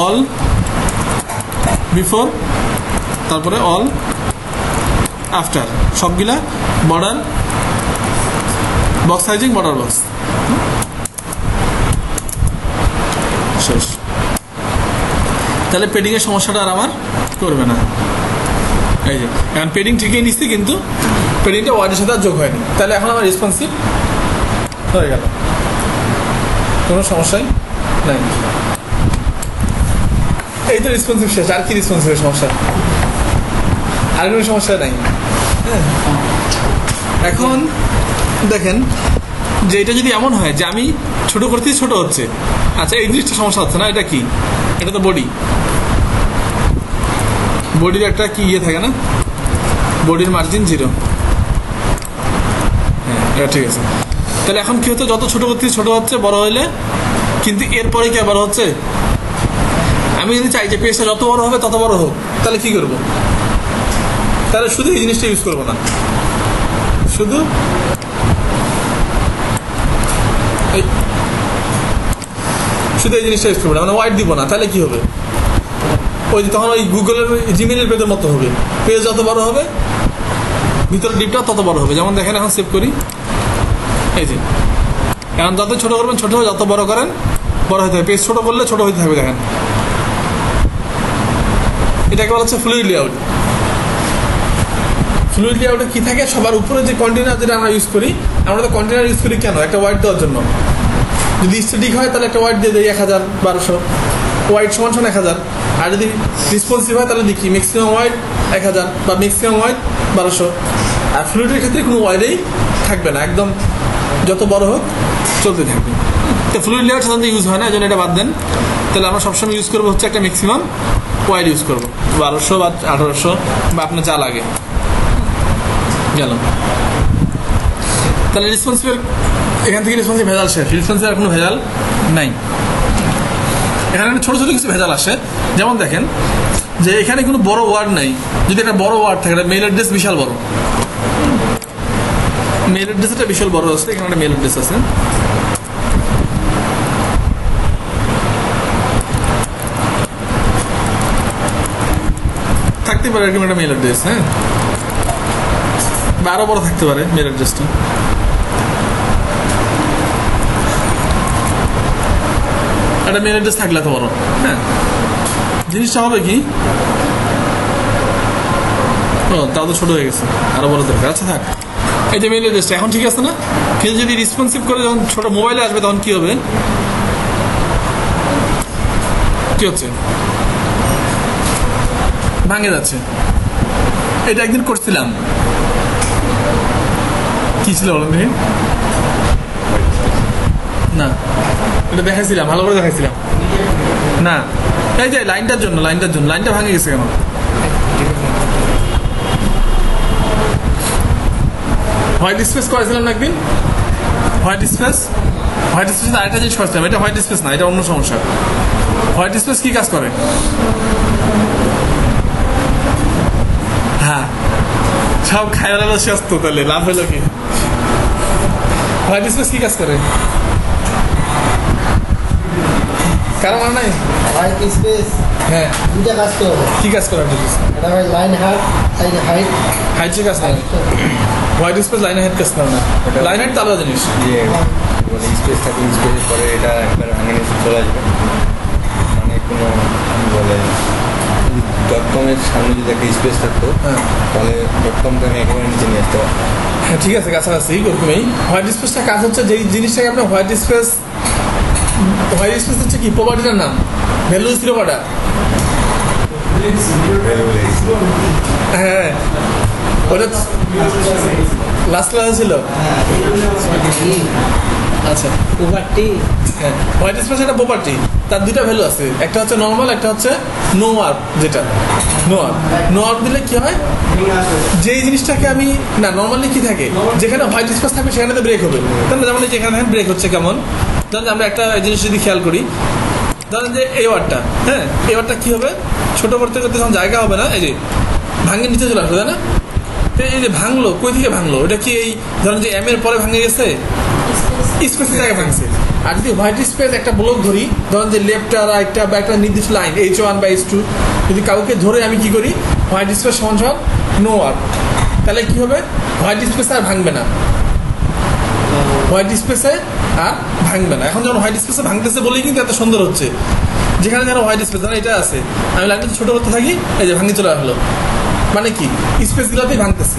অল বিফোর, তারপরে অল আফটার, সবগুলা border box sizing border box শেষ। তাহলে পেডিংয়ের সমস্যাটা আর আমার করবে না। এই যে এখন পেডিং ঠিকই নিচ্ছি, কিন্তু পেডিংটা ওয়ার্ডের সাথে আর যোগ হয়নি, তাহলে এখন আমার রেসপন্সিভ হয়ে গেল, কোনো সমস্যাই নাই। এই তো রেসপন্সিভ শেষ, আর কি রেসপন্সিভের সমস্যা? আর কোনো সমস্যা নাই। হ্যাঁ, এখন দেখেন যে এটা যদি এমন হয় যে আমি ছোট করতেই ছোট হচ্ছে, আচ্ছা এই জিনিসটা সমস্যা হচ্ছে না, এটা কি? এটা তো বডির একটা কি ইয়ে থাকে না, বডির মার্জিন 0। হ্যাঁ এটা ঠিক আছে। তাহলে এখন কি হতো, যত ছোট করতেই ছোট হচ্ছে বড় হইলে, কিন্তু এরপরে কি বড় হচ্ছে? আমি যদি চাই যে পেজটা যত বড় হবে তত বড় হোক, তাহলে কি করবো? তাহলে শুধু এই জিনিসটা ইউজ করবো না, শুধু এই জিনিসটা ইউজ করবো না, মানে ওয়াইড দিব না। তাহলে কি হবে, ওই তখন ওই গুগলের জিমেলের পেজের মতো হবে, পেজ যত বড় হবে ভিতরে ডিপটা তত বড় হবে। যেমন দেখেন এখন সেভ করি, এই যে এখন যত ছোট করবেন ছোট হবে, যত বড় করেন বড় হতে হবে, পেজ ছোট করলে ছোট হইতে হবে। দেখেন এটাকে বলা হচ্ছে ফ্লুইড লেআউট। ফ্লুইড লেআউটে কি থাকে, সবার উপরে যে কন্টেনার যেটা আমরা ইউজ করি, আমরা তো কন্টেনার ইউজ করি কেন? একটা ওয়াইড দেওয়ার জন্য। যদি স্ট্যাটিক হয় তাহলে একটা ওয়াইড দিয়ে দেয় 1000 1200, ওয়াইড সমান 1000। আর যদি রেসপন্সিভ হয় তাহলে দেখি ম্যাক্সিমাম ওয়াইড 1000 বা ম্যাক্সিমাম ওয়াইড 1200। আর ফ্লুইডের ক্ষেত্রে কোনো ওয়াইডেই থাকবে না, একদম যত বড় হোক চলতে থাকবে। তো ফ্লুইড লেআউট সাধারণত ইউজ হয় না, এই জন্য এটা বাদ দেন। তাহলে আমরা সবসময় ইউজ করবো হচ্ছে একটা ম্যাক্সিমাম ওয়াইড ইউজ করবো, 1200 বা 1800 বা আপনার যা লাগে। গেল, তাহলে রেসপন্সিভের এখান থেকে রেসপন্সিভ ভেজাল শেষ, রেসপন্সিভ আর কোনো ভেজাল নাই। এখানে ছোটো ছোটো কিছু ভেজাল আসে, যেমন দেখেন যে এখানে কোনো বড় ওয়ার্ড নাই। যদি একটা বড় ওয়ার্ড থাকে, একটা মেল অ্যাড্রেস বিশাল বড়, মেল অ্যাড্রেসটা বিশাল বড় আছে, এখানে একটা মেল অ্যাড্রেস আছে, থাকতে পারে এরকম একটা মেল অ্যাড্রেস। হ্যাঁ, বা আরো বড় থাকতে পারে মেল অ্যাড্রেসটা। একটা মেল অ্যাড্রেস থাকলে এত বড়, হ্যাঁ জিনিসটা হবে কি, ও তাও তো ছোট হয়ে গেছে, আরো বড় দরকার। আচ্ছা থাক, এই যে মেল অ্যাড্রেসটা এখন ঠিক আছে না? কিন্তু যদি রেসপন্সিভ করে যখন ছোট মোবাইলে আসবে তখন কি হবে, কি হচ্ছে, ভাঙে যাচ্ছে। এটা একদিন করছিলাম, কি ছিল বলেন দেখি, না, এটা দেখাইছিলাম, ভালো করে দেখাইছিলাম না। এই যে লাইনটার জন্য লাইনটা ভাঙে গেছে কেন? হোয়াইট স্পেস করেছিলাম না একদিন, হোয়াইট স্পেস আরেকটা জিনিস করছিলাম, এটা হোয়াইট স্পেস না, এটা অন্য সমস্যা। হোয়াইট স্পেস কি কাজ করে? হ্যাঁ, সব খাইওয়ালা ব্যস্ত, তাহলে লাভ হলো কি? হোয়াইট স্পেস কি কাজ করে? কারণ নাই হোয়াইট স্পেস হ্যাঁ দুইটা কাজ করবে। কি কাজ করে? এটা ভাই লাইন হাইট হাইটের কাজ করে। হোয়াইট স্পেস লাইন হাইট কাজ করে না, লাইন হাইট তো আলাদা জিনিস। স্পেস থাকে, স্পেসের পরে এটা একবার ভাঙে নিয়ে চলে আসবে, মানে কোনো বলে .com-এর সামনে যদি একটা স্পেস থাকতো তাহলে .com-টা আমি একেবারে নিচে নিয়ে আসতে পারতাম। হ্যাঁ ঠিক আছে, কাছাকাছি ওরকমই। হোয়াইট স্পেসটা কাজ হচ্ছে যেই জিনিসটাকে আপনার হোয়াইট স্পেস হচ্ছে কি প্রপার্টিটার নাম, ভ্যালু ছিল কটা? হ্যাঁ, ওটা লাস্ট ক্লাসে ছিল। আচ্ছা, প্রপার্টি হ্যাঁ, হোয়াইট স্পেস একটা প্রপার্টি, তার দুইটা ভ্যালু আছে, একটা হচ্ছে নর্মাল, একটা হচ্ছে নো ওয়ার্প। যেটা নো ওয়ার্প দিলে কি হয়, যেই জিনিসটাকে আমি না নর্মালি কি থাকে, যেখানে হোয়াইট স্পেস থাকবে সেখানে তো ব্রেক হবে, তাই না? যেমন যেখানে ব্রেক হচ্ছে কেমন, ধরেন আমরা একটা জিনিস যদি খেয়াল করি, ধরেন যে এই ওয়ার্ডটা, হ্যাঁ এই ওয়ার্ডটা কি হবে, ছোট করতে করতে যখন জায়গা হবে না, এই যে ভাঙে নিচে চলে আসবে, তাই না? তো এই যে ভাঙলো, কই থেকে ভাঙলো? এটা কি এই ধরেন যে এম এর পরে ভাঙে গেছে, স্পেসের জায়গায় ভাঙছে। আর যদি হোয়াইট স্পেস একটা ব্লক ধরি, ধরেন যে লেফট আর রাইটটা বা একটা নির্দিষ্ট লাইন H1 বা H2, যদি কাউকে ধরে আমি কি করি, হোয়াইট স্পেস সমান নো ওয়ার্প, তাহলে কি হবে, হোয়াইট স্পেস আর ভাঙবে না, হোয়াইট স্পেসে আর ভাঙবে না। এখন যখন হোয়াইট স্পেসে ভাঙতেছে বলেই কিন্তু এত সুন্দর হচ্ছে, যেখানে যেন হোয়াইট স্পেস, ধরেন এটা আছে, আমি লাইনটা ছোট করতে থাকি, এই যে ভাঙি চলে আসলো, মানে কি স্পেসগুলোতেই ভাঙতেছে,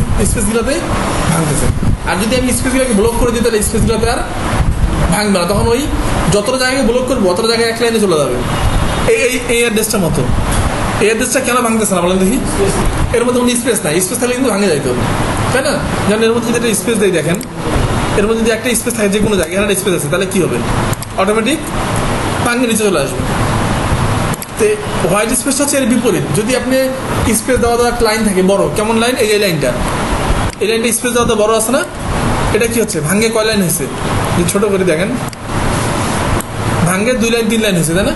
আর যদি আমি স্পেসগুলোকে ব্লক করে দিই তাহলে স্পেসগুলোতে আর ভাঙবে না, তখন ওই যতটা জায়গায় ব্লক করবো অতটা জায়গায় এক লাইনে চলে যাবে। এই অ্যাড্রেসটার মতো, এই অ্যাড্রেসটা কেন ভাঙতেছে না বলেন দেখি? এর মধ্যে কোনো স্পেস নাই, স্পেস থাকলে কিন্তু ভাঙে যাইতো, তাই না? যেমন এর মধ্যে যদি একটা স্পেস দেয়, দেখেন এর মধ্যে যদি একটা স্পেস থাকে যে কোনো জায়গায়, এখানে একটা স্পেস আছে, তাহলে কি হবে, অটোমেটিক ভাঙে নিচে চলে আসবে। তো হোয়াইট স্পেসটা হচ্ছে এর বিপরীত। যদি আপনি স্পেস দেওয়া একটা লাইন থাকে বড়, কেমন লাইন, এই লাইনটা স্পেস দেওয়া বড় আছে না, এটা কি হচ্ছে, ভাঙ্গে কয় লাইন হয়েছে, যদি ছোট করে দেখেন, ভাঙ্গে 2 লাইন 3 লাইন হয়েছে, তাই না?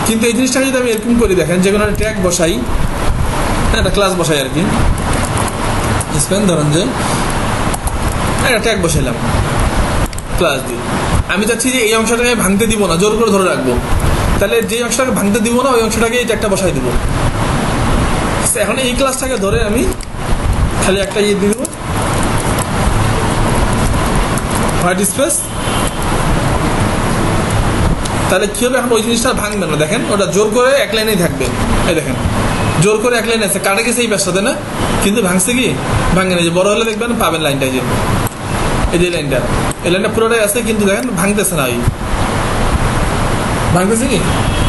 কিন্তু এই জিনিসটাকে যদি আমি এরকম করে দেখেন, যে কোনো একটা ট্যাগ বসাই, একটা ক্লাস বসাই আর কি, ধরেন যে একটা ট্যাগ বসাইলাম ক্লাস দিয়ে, আমি চাচ্ছি যে এই অংশটাকে ভাঙতে দিব না, জোর করে ধরে রাখবো, তাহলে যে অংশটাকে ভাঙতে দিব না ওই অংশটাকে এই ট্যাগটা বসাই দিব। এখন এই ক্লাসটাকে ধরে আমি খালি একটা দিয়ে দিব হোয়াইট স্পেস, তাহলে কি হবে, এখন ওই জিনিসটা ভাঙবে না, দেখেন ওটা জোর করে এক লাইনেই থাকবে, এই দেখেন জোর করে এক লাইনে আছে, কাটা গেছে এই পাশটাতে না, কিন্তু ভাঙছে কি, ভাঙে না। যে বড় হলে দেখবেন পাবেন লাইনটা, এই যে লাইনটা, এই লাইনটা পুরোটাই আছে, কিন্তু দেখেন ভাঙতেছে না, ওই ভাঙতেছে কি,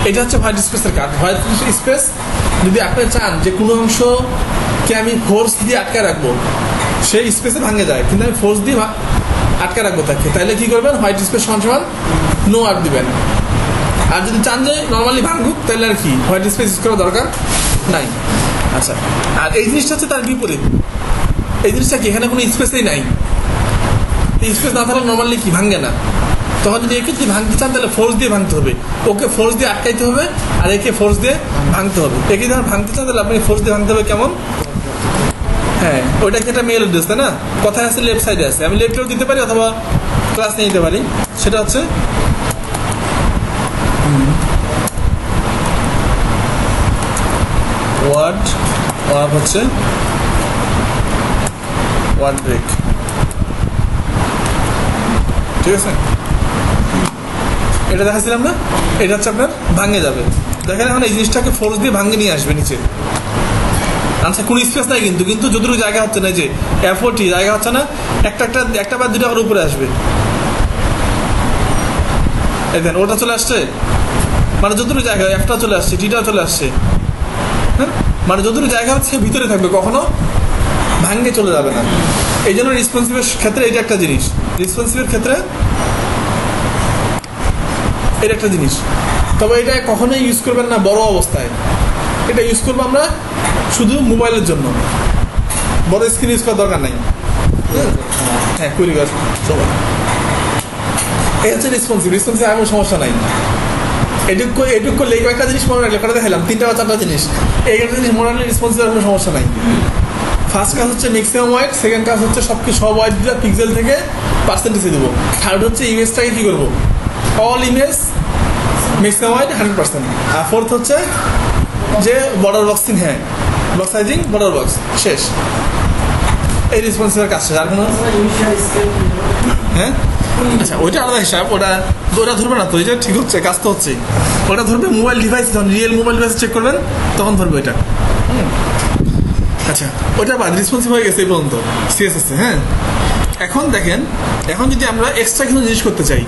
এটা হচ্ছে হোয়াইট স্পেসের কাজ। হোয়াইট স্পেস যদি আপনি চান যে কোনো অংশকে আমি ফোর্স দিয়ে আটকে রাখবো, সেই স্পেসে ভাঙে যায়, কিন্তু আমি ফোর্স দিয়ে আটকে রাখবো তাকে, তাহলে কি করবেন, হোয়াইট স্পেস সমান নো ওয়ার্প দিবেন। আর যদি চান যে নর্মালি ভাঙুক, তাহলে আর কি হোয়াইট স্পেস ইউজ করার দরকার নাই। আচ্ছা, আর এই জিনিসটা হচ্ছে তার বিপরীত। এই জিনিসটা কি, এখানে কোনো স্পেসই নাই, স্পেস না থাকলে নর্মালি কি ভাঙে না, তখন যদি একে যদি ভাঙতে চান তাহলে ফোর্স দিয়ে ভাঙতে হবে, ওকে ফোর্স দিয়ে আটকাইতে হবে, আর একে ফোর্স দিয়ে ভাঙতে হবে। একে যখন ভাঙতে চান তাহলে আপনি ফোর্স দিয়ে ভাঙতে হবে, কেমন, হ্যাঁ ওইটা কি একটা মেল অ্যাড্রেস, তাই না? কথায় আছে লেফট সাইডে আছে, আমি লেফটেও দিতে পারি অথবা ক্লাস নিয়ে নিতে পারি, সেটা হচ্ছে ওয়ার্ড হচ্ছে ওয়ার্ড ব্রেক, ঠিক আছে? এটা দেখাচ্ছিলাম না, এটা হচ্ছে আপনার ভাঙে যাবে, দেখেন এখন এই জিনিসটাকে ফোর্স দিয়ে ভাঙে নিয়ে আসবে নিচে। আচ্ছা, কোনো স্পেস নাই কিন্তু যতটুকু জায়গা হচ্ছে না, যে F40 জায়গা হচ্ছে না, একটা বা দুটা করে উপরে আসবে, এই দেন ওটা চলে আসছে, মানে যতটুকু জায়গা Fটা চলে আসছে, Tটা চলে আসছে, হ্যাঁ, মানে যতটুকু জায়গা হচ্ছে ভিতরে থাকবে, কখনো ভাঙে চলে যাবে না। এই জন্য রেসপন্সিভের ক্ষেত্রে এটা একটা জিনিস, রেসপন্সিভের ক্ষেত্রে এটা একটা জিনিস। তবে এটা কখনোই ইউজ করবেন না বড় অবস্থায়, এটা ইউজ করবো আমরা শুধু মোবাইলের জন্য, বড় স্ক্রিন ইউজ করার দরকার নাই। হ্যাঁ কুইরি গাছ সবাই এই হচ্ছে রেসপন্সিভ এমন সমস্যা নাই। এটুকু করলে এই কয়েকটা জিনিস মনে রাখলে কটা দেখালাম 3টা বা 4টা জিনিস, এই একটা জিনিস মনে রাখলে রেসপন্সিভ কোনো সমস্যা নাই। ফার্স্ট কাজ হচ্ছে ম্যাক্সিমাম ওয়াইড, সেকেন্ড কাজ হচ্ছে সব ওয়াইড দিলে পিক্সেল থেকে পার্সেন্টেজে দেবো, থার্ড হচ্ছে ইমেজটাকে কী করবো অল ইমেজ ম্যাক্সিমাম ওয়াইড 100%, আর ফোর্থ হচ্ছে যে বর্ডার বক্সিং, হ্যাঁ বক্স সাইজিং বর্ডার বক্স, শেষ। এই রেসপন্সিভের কাজ শেষ। আর কোনো হ্যাঁ আচ্ছা ওইটা আলাদা হিসাব, ওটা ধরবে না তো, এই যে ঠিক হচ্ছে কাজ তো হচ্ছে, ওটা ধরবে মোবাইল ডিভাইস, যখন রিয়েল মোবাইল ডিভাইস চেক করবেন তখন ধরবে ওইটা। আচ্ছা ওইটা বাদ, রেসপন্সিভ হয়ে গেছে এই পর্যন্ত সিএসএস। হ্যাঁ এখন দেখেন, এখন যদি আমরা এক্সট্রা কিছু জিনিস করতে চাই,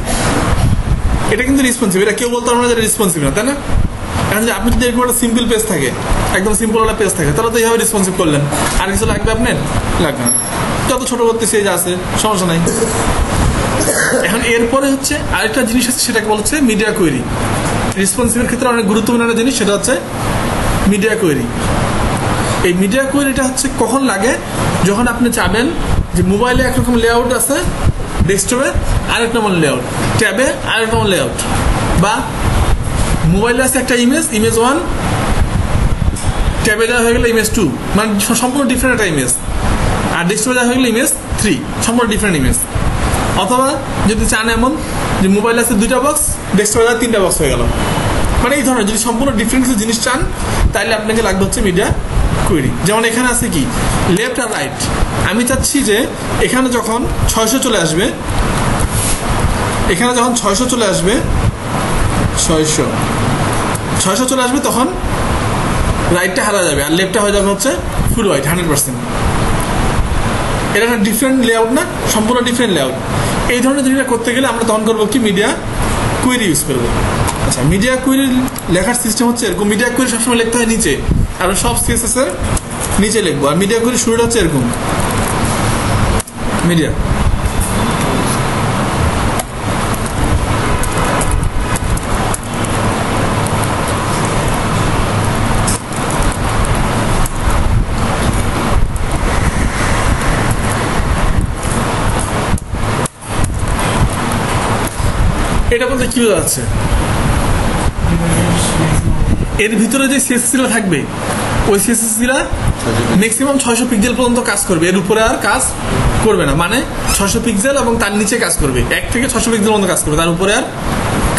এটা কিন্তু রেসপন্সিভ, এটা কেউ বলতে পারবে না যে রেসপন্সিভ না, তাই না? এখন যদি আপনি যদি এরকম একটা সিম্পল পেজ থাকে, একদম সিম্পল একটা পেজ থাকে, তাহলে তো এইভাবে রেসপন্সিভ করলেন, আর কিছু লাগবে আপনার? লাগবে না, যত ছোটো করতে সেজ আছে সমস্যা নাই। এখন এরপরে হচ্ছে আরেকটা জিনিস আছে, সেটাকে বলছে মিডিয়া কোয়েরি। রেসপন্সিভের ক্ষেত্রে অনেক গুরুত্বপূর্ণ একটা জিনিস, সেটা হচ্ছে মিডিয়া কোয়েরি। এই মিডিয়া কোয়েরিটা হচ্ছে কখন লাগে, যখন আপনি চাবেন যে মোবাইলে একরকম লেআউট আছে, ডেস্কটপে আরেক রকম লেআউট, ট্যাবে আরেক রকম লেআউট, বা মোবাইলে আছে একটা ইমেজ 1, ট্যাবে দেওয়া হয়ে গেলে ইমেজ 2, মানে সম্পূর্ণ ডিফারেন্ট একটা ইমেজ, আর ডেস্কটপে দেওয়া হয়ে গেলে ইমেজ 3, সম্পূর্ণ ডিফারেন্ট ইমেজ। অথবা যদি চান এমন যে মোবাইল আছে 2টা বক্স, ডেস্কটপে দেওয়া 3টা বক্স হয়ে গেল, মানে এই ধরনের যদি সম্পূর্ণ ডিফারেন্ট কিছু জিনিস চান, তাহলে আপনাকে লাগবে হচ্ছে মিডিয়া কোয়েরি। যেমন এখানে আছে কি লেফট আর রাইট, আমি চাচ্ছি যে এখানে যখন 600 চলে আসবে, এখানে যখন 600 চলে আসবে, 600 চলে আসবে, তখন রাইটটা হারা যাবে আর লেফটটা হয়ে যাবে হচ্ছে ফুল হোয়াইট 100%। এটা একটা ডিফারেন্ট লেআউট না, সম্পূর্ণ ডিফারেন্ট লেআউট। এই ধরনের জিনিসটা করতে গেলে আমরা তখন করবো কি মিডিয়া কোয়েরি ইউজ করবো। আচ্ছা মিডিয়া কোয়েরি লেখার সিস্টেম হচ্ছে এরকম, মিডিয়া কোয়েরি সবসময় লিখতে হয় নিচে, আর সব সিএসএস এর নিচে লিখবো, আর মিডিয়া কোয়েরি শুরুটা হচ্ছে এরকম মিডিয়া। এটা বলতে কি বোঝাচ্ছে, এর ভিতরে যে সিএসএসগুলো থাকবে, ওই সিএসএসগুলো ম্যাক্সিমাম 600 পিক্সেল পর্যন্ত কাজ করবে, এর উপরে আর কাজ করবে না। মানে 600 পিক্সেল এবং তার নিচে কাজ করবে, 1 থেকে 600 পিক্সেল পর্যন্ত কাজ করবে, তার উপরে আর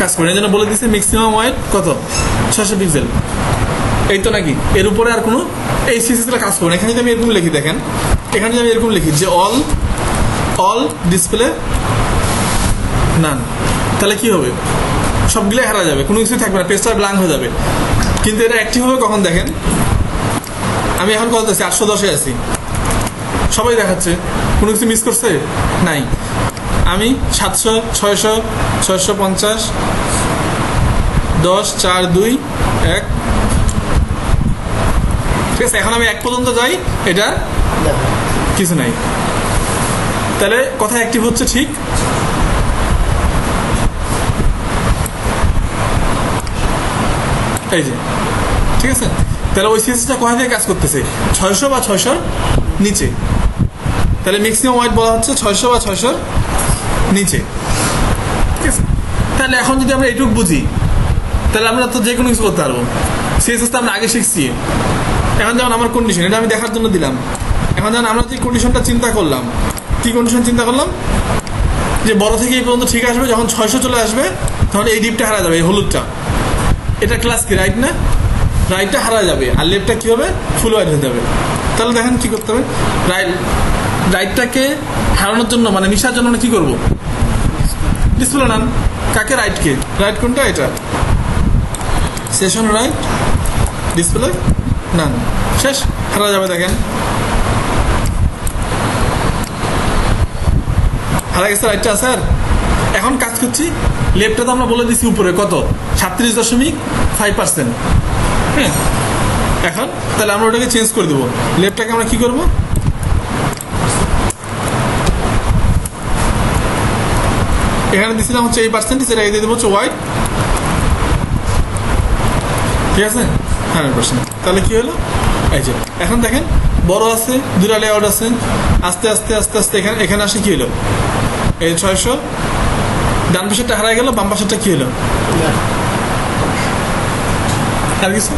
কাজ করবে না। এই জন্য বলে দিচ্ছে ম্যাক্সিমাম ওয়াইড কত, 600 পিক্সেল, এই তো নাকি, এর উপরে আর কোনো এই সিএসএসগুলো কাজ করবে না। এখানে যদি আমি এরকম লিখি, দেখেন এখানে যদি আমি এরকম লিখি যে অল ডিসপ্লে নান, তাহলে কি হবে, সবগুলোই হারা যাবে, কোনো কিছুই থাকবে না, পেজটা ব্ল্যাঙ্ক হয়ে যাবে। কিন্তু এটা অ্যাক্টিভ হবে কখন দেখেন, আমি এখন কত আছি 810-এ আছি, সবাই দেখাচ্ছে, কোনো কিছু মিস করছে নাই। আমি 700, 600, 650, 10, 4, 2, 1, ঠিক আছে। এখন আমি 1 পর্যন্ত যাই, এটা কিছু নাই, তাহলে কথা অ্যাক্টিভ হচ্ছে ঠিক। এই যে ঠিক আছে, তাহলে ওই সিএসএসটা কোথা থেকে কাজ করতেছে, 600 বা 600 নিচে, তাহলে ম্যাক্সিমাম ওয়াইড বলা হচ্ছে 600 বা 600 নিচে, ঠিক আছে। তাহলে এখন যদি আমরা এইটুকু বুঝি, তাহলে আমরা তো যে কোনো কিছু করতে পারবো। সিএসএসটা আমরা আগে শিখছি, এখন যেমন আমার কন্ডিশন, এটা আমি দেখার জন্য দিলাম। এখন যেমন আমরা যে কন্ডিশনটা চিন্তা করলাম, কি কন্ডিশন চিন্তা করলাম, যে বড় থেকে এই পর্যন্ত ঠিক আসবে, যখন 600 চলে আসবে তখন এই ডিপটা হারা যাবে, এই হলুদটা, এটা ক্লাস কি রাইট না, রাইটটা হারা যাবে আর লেফটটা কি হবে ফুল হোয়াইট হয়ে যাবে। তাহলে দেখেন কি করতে হবে, রাইটটাকে হারানোর জন্য মানে মিশার জন্য কি করবো, ডিসপ্লে নান। কাকে, রাইটকে, রাইট কোনটা, এটা সেশন রাইট ডিসপ্লে নান, শেষ, হারা যাবে। দেখেন হারা গেছে, রাইটটা আছে। আর এখন কাজ করছি, লেফটটা তো আমরা বলে দিচ্ছি উপরে কত 37.5%, হ্যাঁ। এখন তাহলে আমরা ওটাকে চেঞ্জ করে দেবো, লেফটটাকে আমরা কি করবো, এখানে দিচ্ছিলাম হচ্ছে এই পার্সেন্টেজ, এটা দিয়ে দেবো হচ্ছে হোয়াইট ঠিক আছে 100%। তাহলে কি হলো এই যে এখন দেখেন বড় আছে দুটা লেআউট আছে আস্তে আস্তে আস্তে আস্তে এখানে আসে কি হলো এই 600 ডান পাশেরটা হারাই গেল বাম পাশেরটা কি হলো আর কিছু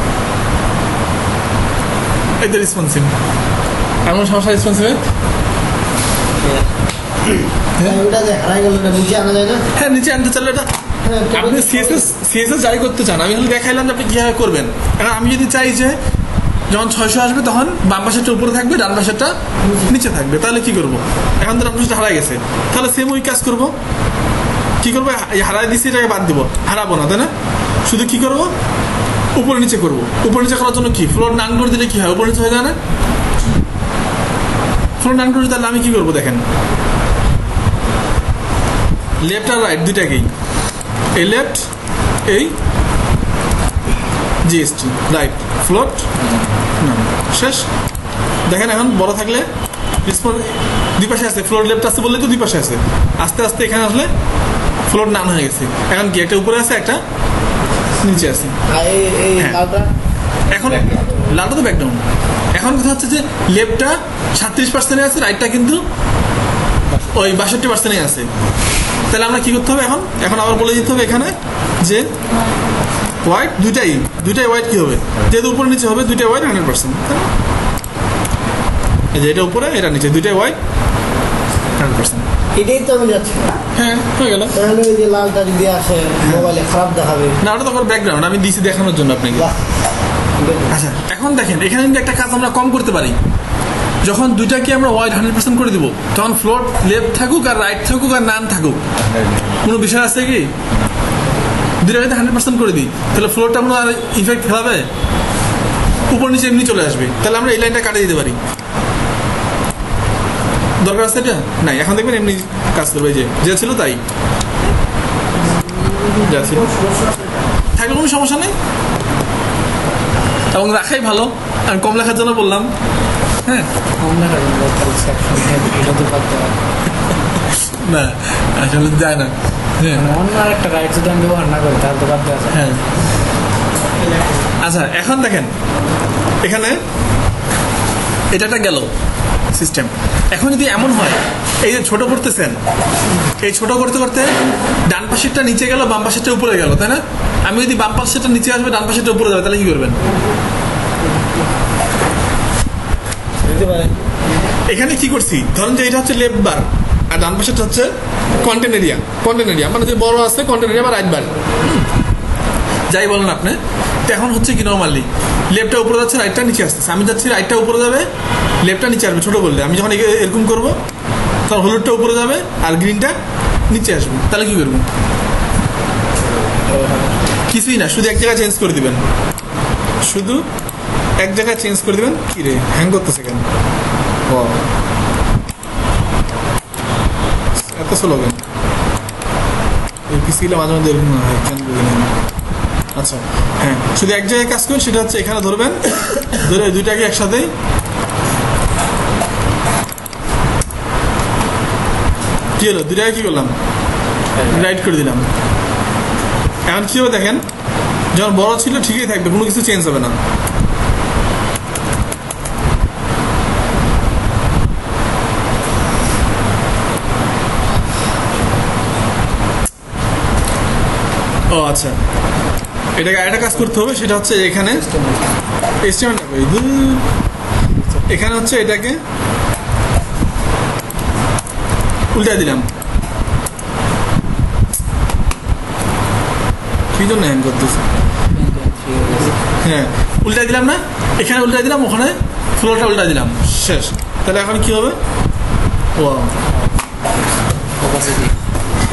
এই তো রেসপন্সিভ এমন সমস্যা রেসপন্সিভে ওটা যে হারাই গেল ওটা নিচে আনা যায় না হ্যাঁ নিচে আনতে চাইলে এটা আপনি সিএসএস জারি করতে চান আমি হলে দেখাইলাম যে আপনি কীভাবে করবেন এখন আমি যদি চাই যে যখন 600 আসবে তখন বাম পাশেরটা উপরে থাকবে ডান পাশেরটা নিচে থাকবে তাহলে কি করবো এখন তো ডান পাশেরটা হারাই গেছে তাহলে সেম ওই কাজ করবো কি করবো হারাই দিচ্ছি এটাকে বাদ দিব হারাবো না তাই না শুধু কি করবো উপরে নিচে করবো উপরে নিচে করার জন্য কি ফ্লোর নান করে দিলে কি হয় উপরে নিচে হয়ে যায় না ফ্লোর নান করে তাহলে আমি কি করবো দেখেন লেফট আর রাইট দুইটাকেই এই লেফট এই জিএসটি রাইট ফ্লোট শেষ দেখেন এখন বড় থাকলে দুই পাশে আছে ফ্লোর লেফট আছে বললে তো দুই পাশে আছে আস্তে আস্তে এখানে আসলে ফ্লোর নান হয়ে গেছে এখন কি একটা উপরে আছে একটা নিচে আছে এখন লালটা তো ব্যাকগ্রাউন্ড এখন কথা হচ্ছে যে লেফটটা 37% আছে রাইটটা কিন্তু ওই 62% আছে তাহলে আমরা কি করতে হবে এখন আবার বলে দিতে হবে এখানে যে হোয়াইট দুইটাই হোয়াইট কি হবে যেহেতু উপরে নিচে হবে দুইটাই হোয়াইট 100%, এই যে এটা উপরে এটা নিচে দুইটাই হোয়াইট 100%। এটাই তো আমি যাচ্ছি হ্যাঁ হয়ে গেল। তাহলে ওই যে লালটা যদি আসে মোবাইলে খারাপ দেখাবে না ওটা তো আমার ব্যাকগ্রাউন্ড আমি দিছি দেখানোর জন্য আপনাকে। আচ্ছা এখন দেখেন এখানে কিন্তু একটা কাজ আমরা কম করতে পারি যখন দুইটাকে আমরা হোয়াইট 100% করে দিব তখন ফ্লোর লেফট থাকুক আর রাইট থাকুক আর নান থাকুক কোনো বিষয় আছে কি দুইটা যদি 100% করে দিই তাহলে ফ্লোরটা মনে আর ইফেক্ট ফেলাবে উপর নিচে এমনি চলে আসবে তাহলে আমরা এই লাইনটা কাটিয়ে দিতে পারি দরকার আছে এটা নাই এখন দেখবেন এমনি কাজ করবে যে ছিল তাই যা ছিল থাকলে কোনো সমস্যা নেই এবং রাখাই ভালো আমি কম লেখার জন্য বললাম হ্যাঁ না আসলে যায় না অন্য আরেকটা রাইট যদি আমি ব্যবহার না করি তাহলে তো বাদ দেওয়া হ্যাঁ আচ্ছা এখন দেখেন এখানে এটা একটা গেল সিস্টেম এখন যদি এমন হয় এই যে ছোট করতেছেন এই ছোট করতে করতে ডান পাশেরটা নিচে গেল বাম পাশেরটা উপরে গেল তাই না আমি যদি বাম পাশেরটা নিচে আসবে ডান পাশেরটা উপরে যাবে তাহলে কি করবেন এখানে কি করছি ধরেন যে এটা হচ্ছে লেফট বার আর ডান পাশেরটা হচ্ছে কন্টেন্ট এরিয়া মানে যে বড় আছে কন্টেন্ট এরিয়া বা রাইট বার যাই বলেন আপনি তো এখন হচ্ছে কি নর্মালি লেফটটা উপরে যাচ্ছে রাইটটা নিচে আসতেছে আমি যাচ্ছি রাইটটা উপরে যাবে লেফটটা নিচে আসবে ছোটো বললে আমি যখন এরকম করবো তখন হলুদটা উপরে যাবে আর গ্রিনটা নিচে আসবে তাহলে কি করবো কিছুই না শুধু এক জায়গায় চেঞ্জ করে দিবেন শুধু এক জায়গায় চেঞ্জ করে দিবেন কি রে হ্যাং করতেছে কেন এত স্লো কেন এই পিসিগুলো মাঝে মাঝে এরকম হয় কেন বুঝলেন আচ্ছা হ্যাঁ শুধু এক জায়গায় কাজ করুন সেটা হচ্ছে এখানে ধরবেন ধরে দুইটাকে একসাথেই কি হলো দুইটাকে কি করলাম রাইট করে দিলাম এখন কি হবে দেখেন যখন বড় ছিল ঠিকই থাকবে কোনো কিছু চেঞ্জ হবে না ও আচ্ছা এটাকে আরেকটা কাজ করতে হবে সেটা হচ্ছে এখানে এখানে হচ্ছে এটাকে উল্টা দিলাম কি জন্য হ্যাং করতেছে হ্যাঁ উল্টা দিলাম না এখানে উল্টা দিলাম ওখানে ফ্লোরটা উল্টা দিলাম শেষ তাহলে এখন কি হবে ও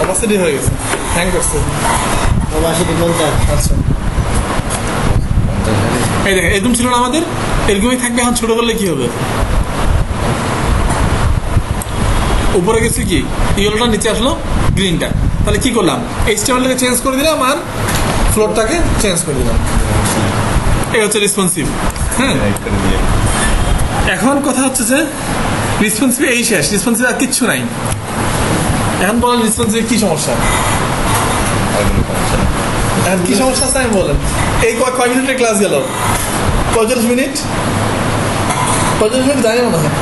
অপাসিটি হয়ে গেছে হ্যাং করছে আচ্ছা এই দেখেন এরকম ছিল না আমাদের এরকমই থাকবে এখন ছোট করলে কি হবে উপরে গেছে কি ইয়েলোটা নিচে আসলো গ্রিনটা তাহলে কি করলাম এই স্টেপটাকে চেঞ্জ করে দিলাম আর ফ্লোরটাকে চেঞ্জ করে দিলাম এই হচ্ছে রেসপন্সিভ হ্যাঁ এখন কথা হচ্ছে যে রেসপন্সিভ এই শেষ রেসপন্সিভ আর কিচ্ছু নাই এখন বলেন রেসপন্সিভ কি সমস্যা এখন কি সমস্যা আছে আমি বলেন এই কয় মিনিটের ক্লাস গেল? 45 মিনিট, 45 মিনিট জানি মনে হয়।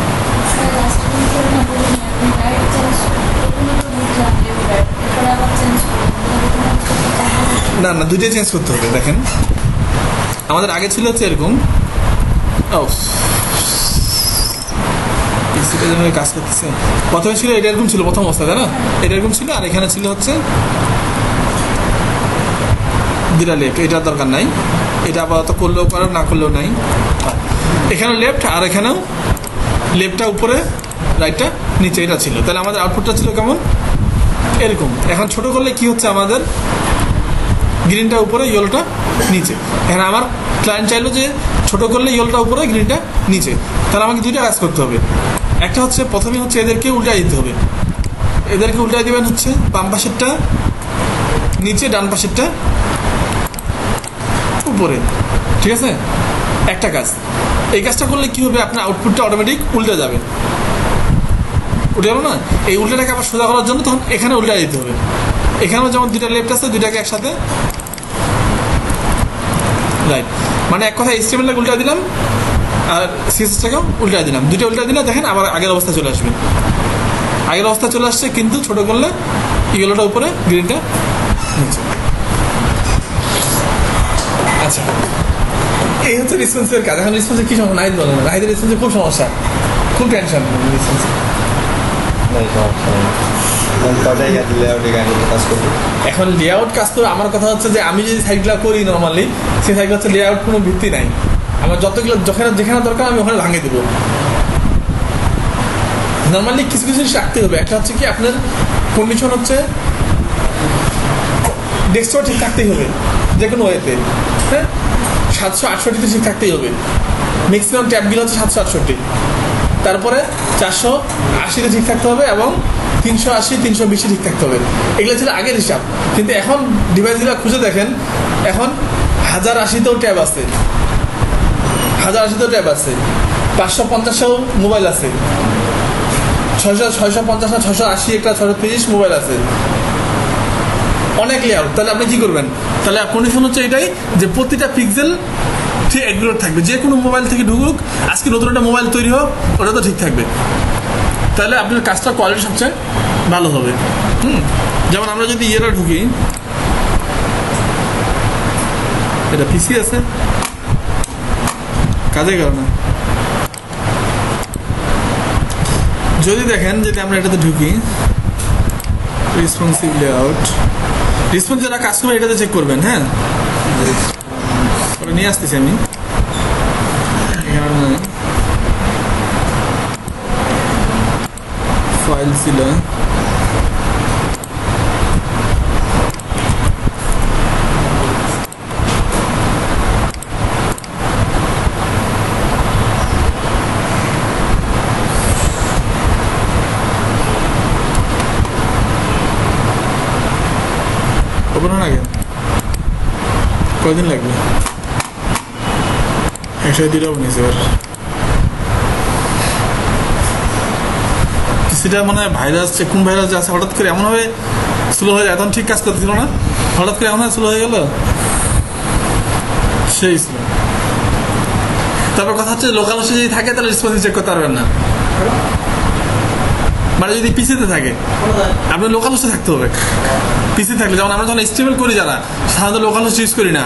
না না, দুইটাই চেঞ্জ করতে হবে। দেখেন আমাদের আগে ছিল হচ্ছে এরকম, কাজ করতেছে। প্রথমে ছিল এটা এরকম ছিল, প্রথম অবস্থা, তাই না? এটা এরকম ছিল, আর এখানে ছিল হচ্ছে দুটা লেফট। এটার দরকার নাই, এটা আপাতত করলেও পারো, না করলেও নাই। এখানেও লেফট, আর এখানেও লেফটটা উপরে, রাইটটা নিচে, এটা ছিল। তাহলে আমাদের আউটপুটটা ছিল কেমন? এরকম। এখন ছোট করলে কি হচ্ছে, আমাদের গ্রিনটা উপরে, ইয়েলোটা নিচে। এখানে আমার ক্লায়েন্ট চাইলো যে ছোট করলে ইয়েলোটা উপরে, গ্রিনটা নিচে। তাহলে আমাকে দুইটা কাজ করতে হবে। একটা হচ্ছে প্রথমে হচ্ছে এদেরকে উল্টাই দিতে হবে। এদেরকে উল্টাই দেবেন হচ্ছে বাম পাশেরটা নিচে, ডান পাশেরটা উপরে, ঠিক আছে? একটা কাজ। এই কাজটা করলে কি হবে, আপনার আউটপুটটা অটোমেটিক উল্টে যাবে। উল্টে যাবো না? এই উল্টাটাকে আবার সোজা করার জন্য তখন এখানে উল্টা দিতে হবে। এখানেও যেমন দুইটা লেফট আছে, দুইটাকে একসাথে রাইট, মানে এক কথা HTML-টাকে উল্টা দিলাম আর CSS-টাকেও উল্টা দিলাম। দুইটা উল্টা দিলে দেখেন আবার আগের অবস্থা চলে আসবে। আগের অবস্থা চলে আসছে, কিন্তু ছোট করলে ইয়েলোটা উপরে, গ্রিনটা নিচে। আচ্ছা, এই হচ্ছে রেসপন্সের কাজ। এখন রেসপন্সের কি সমস্যা? নাহিদ বলে না, নাহিদের রেসপন্সের খুব সমস্যা, খুব টেনশন রেসপন্সে। এখন লেআউট কাজ করে আমার কথা হচ্ছে যে আমি যে সাইটগুলো করি নর্মালি, সেই সাইটগুলো হচ্ছে লেআউট কোনো ভিত্তি নাই। আমার যতগুলো যেখানে দরকার আমি ওখানে ভাঙিয়ে দেবো। নর্মালি কিছু কিছু জিনিস রাখতে হবে। একটা হচ্ছে কি, আপনার কন্ডিশন হচ্ছে ডেস্কটপ ঠিক থাকতেই হবে যে কোনো ওয়েতে। হ্যাঁ, 768 ঠিক থাকতেই হবে। ম্যাক্সিমাম ট্যাবগুলো হচ্ছে 768, তারপরে 480 ঠিক থাকতে হবে, এবং 380, 320 ঠিক থাকতে হবে। এগুলো ছিল আগের হিসাব। কিন্তু এখন ডিভাইসগুলো খুঁজে দেখেন, এখন 1080তেও ট্যাব আছে, 1080তেও ট্যাব আছে, 550-এও মোবাইল আছে, 650 না 680, একটা 630 মোবাইল আছে, অনেক লেআউট। তাহলে আপনি কি করবেন? তাহলে কন্ডিশন হচ্ছে এটাই যে প্রতিটা পিক্সেল ঠিক এগ্রোড থাকবে। যে কোনো মোবাইল থেকে ঢুকুক, আজকে নতুন একটা মোবাইল তৈরি হোক, ওটা তো ঠিক থাকবে। তাহলে আপনার কাজটা কোয়ালিটি সবচেয়ে ভালো হবে। যেমন আমরা যদি ইয়েটা ঢুকি, এটা পিসি আছে, কাজে গেল না। যদি দেখেন, যদি আমরা এটাতে ঢুকি, রেসপন্সিভ লেআউট, রেসপন্স যারা কাজ করবে এটাতে চেক করবেন। হ্যাঁ, ওটা নিয়ে আসতেছি আমি। ফাইল ছিল, কয়দিন লাগবে? 102টা বানিয়েছে। এবার কিছুটা মানে ভাইরাস, কোন ভাইরাস আছে, হঠাৎ করে এমনভাবে স্লো হয়ে যায়। এখন ঠিক কাজ করতেছিল না, হঠাৎ করে এমন স্লো হয়ে গেল, সেই স্লো। তারপর কথা হচ্ছে লোকাল হোস্টে যদি থাকে তাহলে রেসপন্স চেক করতে পারবেন না। মানে যদি পিসিতে থাকে, আপনি লোকাল হোস্টে থাকতে হবে। পিসি থাকলে, যেমন আমরা যখন HTML করি, যারা সাধারণত লোকাল হোস্ট ইউজ করি না,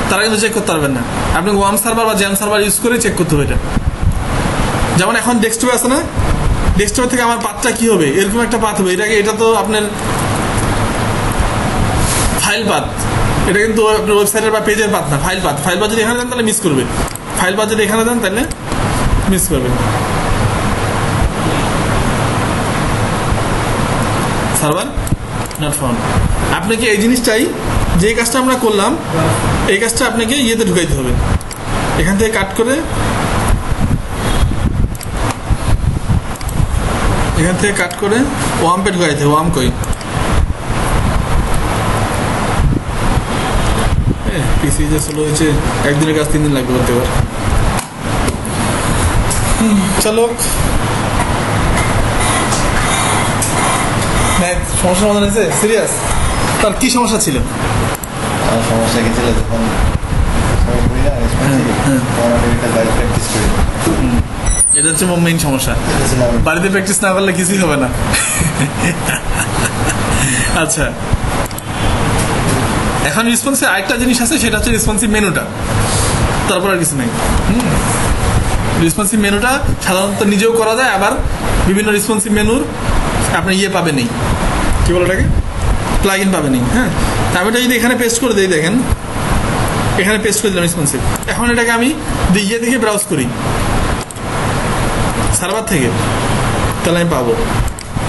তারা কিন্তু চেক করতে পারবেন না। আপনি ওয়ার্ম সার্ভার বা জ্যাম সার্ভার ইউজ করে চেক করতে হবে এটা। যেমন এখন ডেস্কটপে আছে না, ডেস্কটপ থেকে আমার পাথটা কি হবে, এরকম একটা পাথ হবে। এটা তো আপনার ফাইল পাথ, এটা কিন্তু আপনার ওয়েবসাইটের বা পেজের পাথ না, ফাইল পাথ। ফাইল পাথ যদি এখানে দেন তাহলে মিস করবে, ফাইল পাথ যদি এখানে দেন তাহলে মিস করবে। Server not found. আপনাকে এই জিনিসটাই, যে কাজটা আমরা করলাম, এই কাজটা আপনাকে ইয়েতে ঢুকাইতে হবে। এখান থেকে কাট করে, এখান থেকে কাট করে ওয়ার্মপে ঢুকাইতে হবে। ওয়ার্ম কই, পিসি যে স্লো হয়েছে, একদিনের কাজ 3 দিন লাগবে করতে পারে। চলো, সমস্যা সমাধান হয়েছে। সিরিয়াস? তার কি সমস্যা ছিল? আমার সমস্যা গেছিল যখন সময় করি না রেসপন্সিভ তখন আমি এটা লাইভ প্র্যাকটিস করি। এটা হচ্ছে মেইন সমস্যা, এটা ছিল আমি বাড়িতে প্র্যাকটিস না করলে কিছুই হবে না। আচ্ছা, এখন রেসপন্সিভ আরেকটা জিনিস আছে, সেটা হচ্ছে রেসপন্সিভ মেনুটা, তারপর আর কিছু নেই। রেসপন্সিভ মেনুটা সাধারণত নিজেও করা যায়, আবার বিভিন্ন রেসপন্সিভ মেনুর আপনি পাবেনই, কি বলে ওটাকে, প্লাগ ইন পাবেনই। হ্যাঁ, আমি এটা যদি এখানে পেস্ট করে দিই, দেখেন এখানে পেস্ট করে দিলাম রেসপন্সিভ। এখন এটাকে আমি দিকে ব্রাউজ করি সার্ভার থেকে, তাহলে আমি পাবো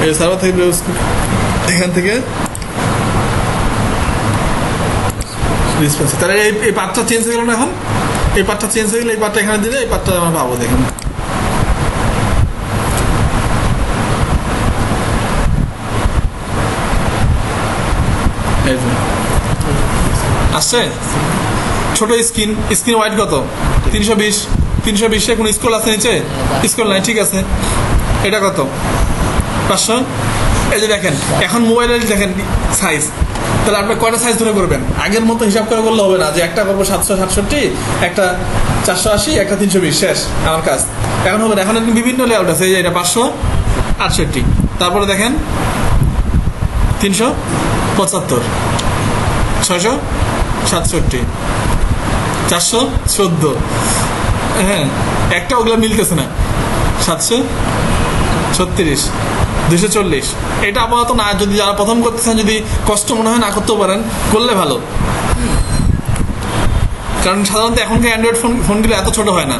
এই সার্ভার থেকে ব্রাউজ করি, এখান থেকে রেসপন্সিভ। তাহলে এই পার্টটা চেঞ্জ হয়ে গেল না, এখন এই পার্টটা চেঞ্জ হয়ে গেলে এই পার্টটা এখানে দিলে এই পার্টটা আমরা পাবো। দেখেন আসছে ছোট স্ক্রিন ওয়াইড কত 320 কোনো স্ক্রল আছে নিচে, স্ক্রল নাই, ঠিক আছে। এটা কত 500। এই যে দেখেন এখন মোবাইলের দেখেন সাইজ, তাহলে আপনি কয়টা সাইজ ধরে করবেন? আগের মতো হিসাব করে করলে হবে না যে একটা করবো 767, একটা 480, একটা 320, শেষ আমার কাজ। এখন হবে না, এখন বিভিন্ন লেআউট আছে। এই যে এটা 568, তারপরে দেখেন 375, 667, 414। হ্যাঁ, একটা ওগুলো মিলতেছে না, 736, 240। এটা আপাতত না, যদি যারা প্রথম করতেছেন যদি কষ্ট মনে হয় না করতেও পারেন, করলে ভালো। কারণ সাধারণত এখনকার অ্যান্ড্রয়েড ফোনগুলো এত ছোট হয় না,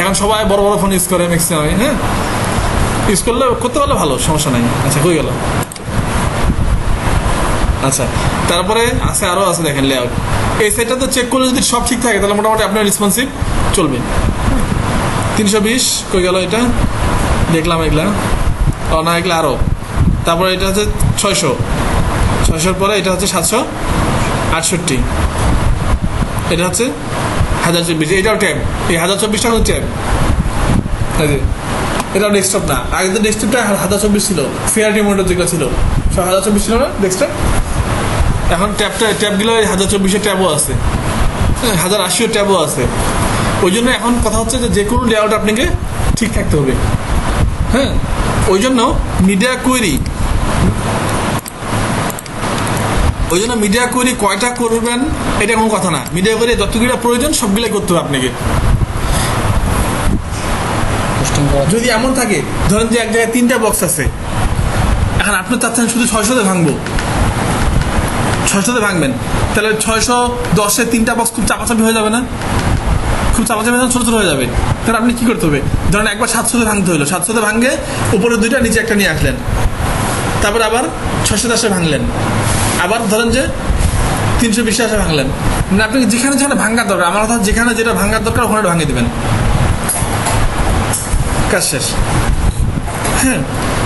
এখন সবাই বড় বড় ফোন ইউজ করে ম্যাক্সিমামে। হ্যাঁ, ইউজ করলে করতে পারলে ভালো, সমস্যা নাই। আচ্ছা, হয়ে গেল। আচ্ছা, তারপরে আছে আরও আছে, দেখেন লেআউট। এই সেটটা তো চেক করলে যদি সব ঠিক থাকে তাহলে মোটামুটি আপনার রেসপন্সিভ চলবে। 320 কই গেল, এটা দেখলাম, এগুলা না, এগুলো আরও। তারপরে এটা হচ্ছে 600 পরে এটা হচ্ছে 768, এটা হচ্ছে 1024। এটাও ট্যাব, এই 1024টা কিন্তু ট্যাব। এটাও ডেস্কটপ না, আগে তো ডেস্কটপটা 1024 ছিল, সিআরটি মনিটর যেগুলো ছিল সব 1024 ছিল না ডেস্কটপ। এখন ট্যাবগুলো 1024 ট্যাবও আছে, 1080 ট্যাবও আছে। ওই জন্য এখন কথা হচ্ছে যে কোনো লেআউট আপনাকে ঠিক থাকতে হবে। হ্যাঁ, ওই জন্য মিডিয়া কোয়েরি কয়টা করবেন এটা কোনো কথা না। মিডিয়া কোয়েরি যতগুলো প্রয়োজন সবগুলো করতে হবে আপনাকে। যদি এমন থাকে ধরেন যে এক জায়গায় 3টা বক্স আছে, এখন আপনি চাচ্ছেন শুধু 600-তে ভাঙবো, 600-তে ভাঙবেন, তাহলে 610-এ 3টা বক্স খুব চাপাচাপি হয়ে যাবে না? খুব চাপাচাপি ছোট ছোট হয়ে যাবে। তাহলে আপনি কি করতে হবে, ধরেন একবার 700-তে ভাঙতে হলো, 700-তে ভাঙে উপরে 2টা নিচে একটা নিয়ে আসলেন, তারপর আবার 610-এ ভাঙলেন, আবার ধরেন যে 320-এ ভাঙলেন। মানে আপনি যেখানে ভাঙার দরকার, আমার কথা যেখানে যেটা ভাঙার দরকার ওখানে ভাঙিয়ে দেবেন, কাজ শেষ। হ্যাঁ,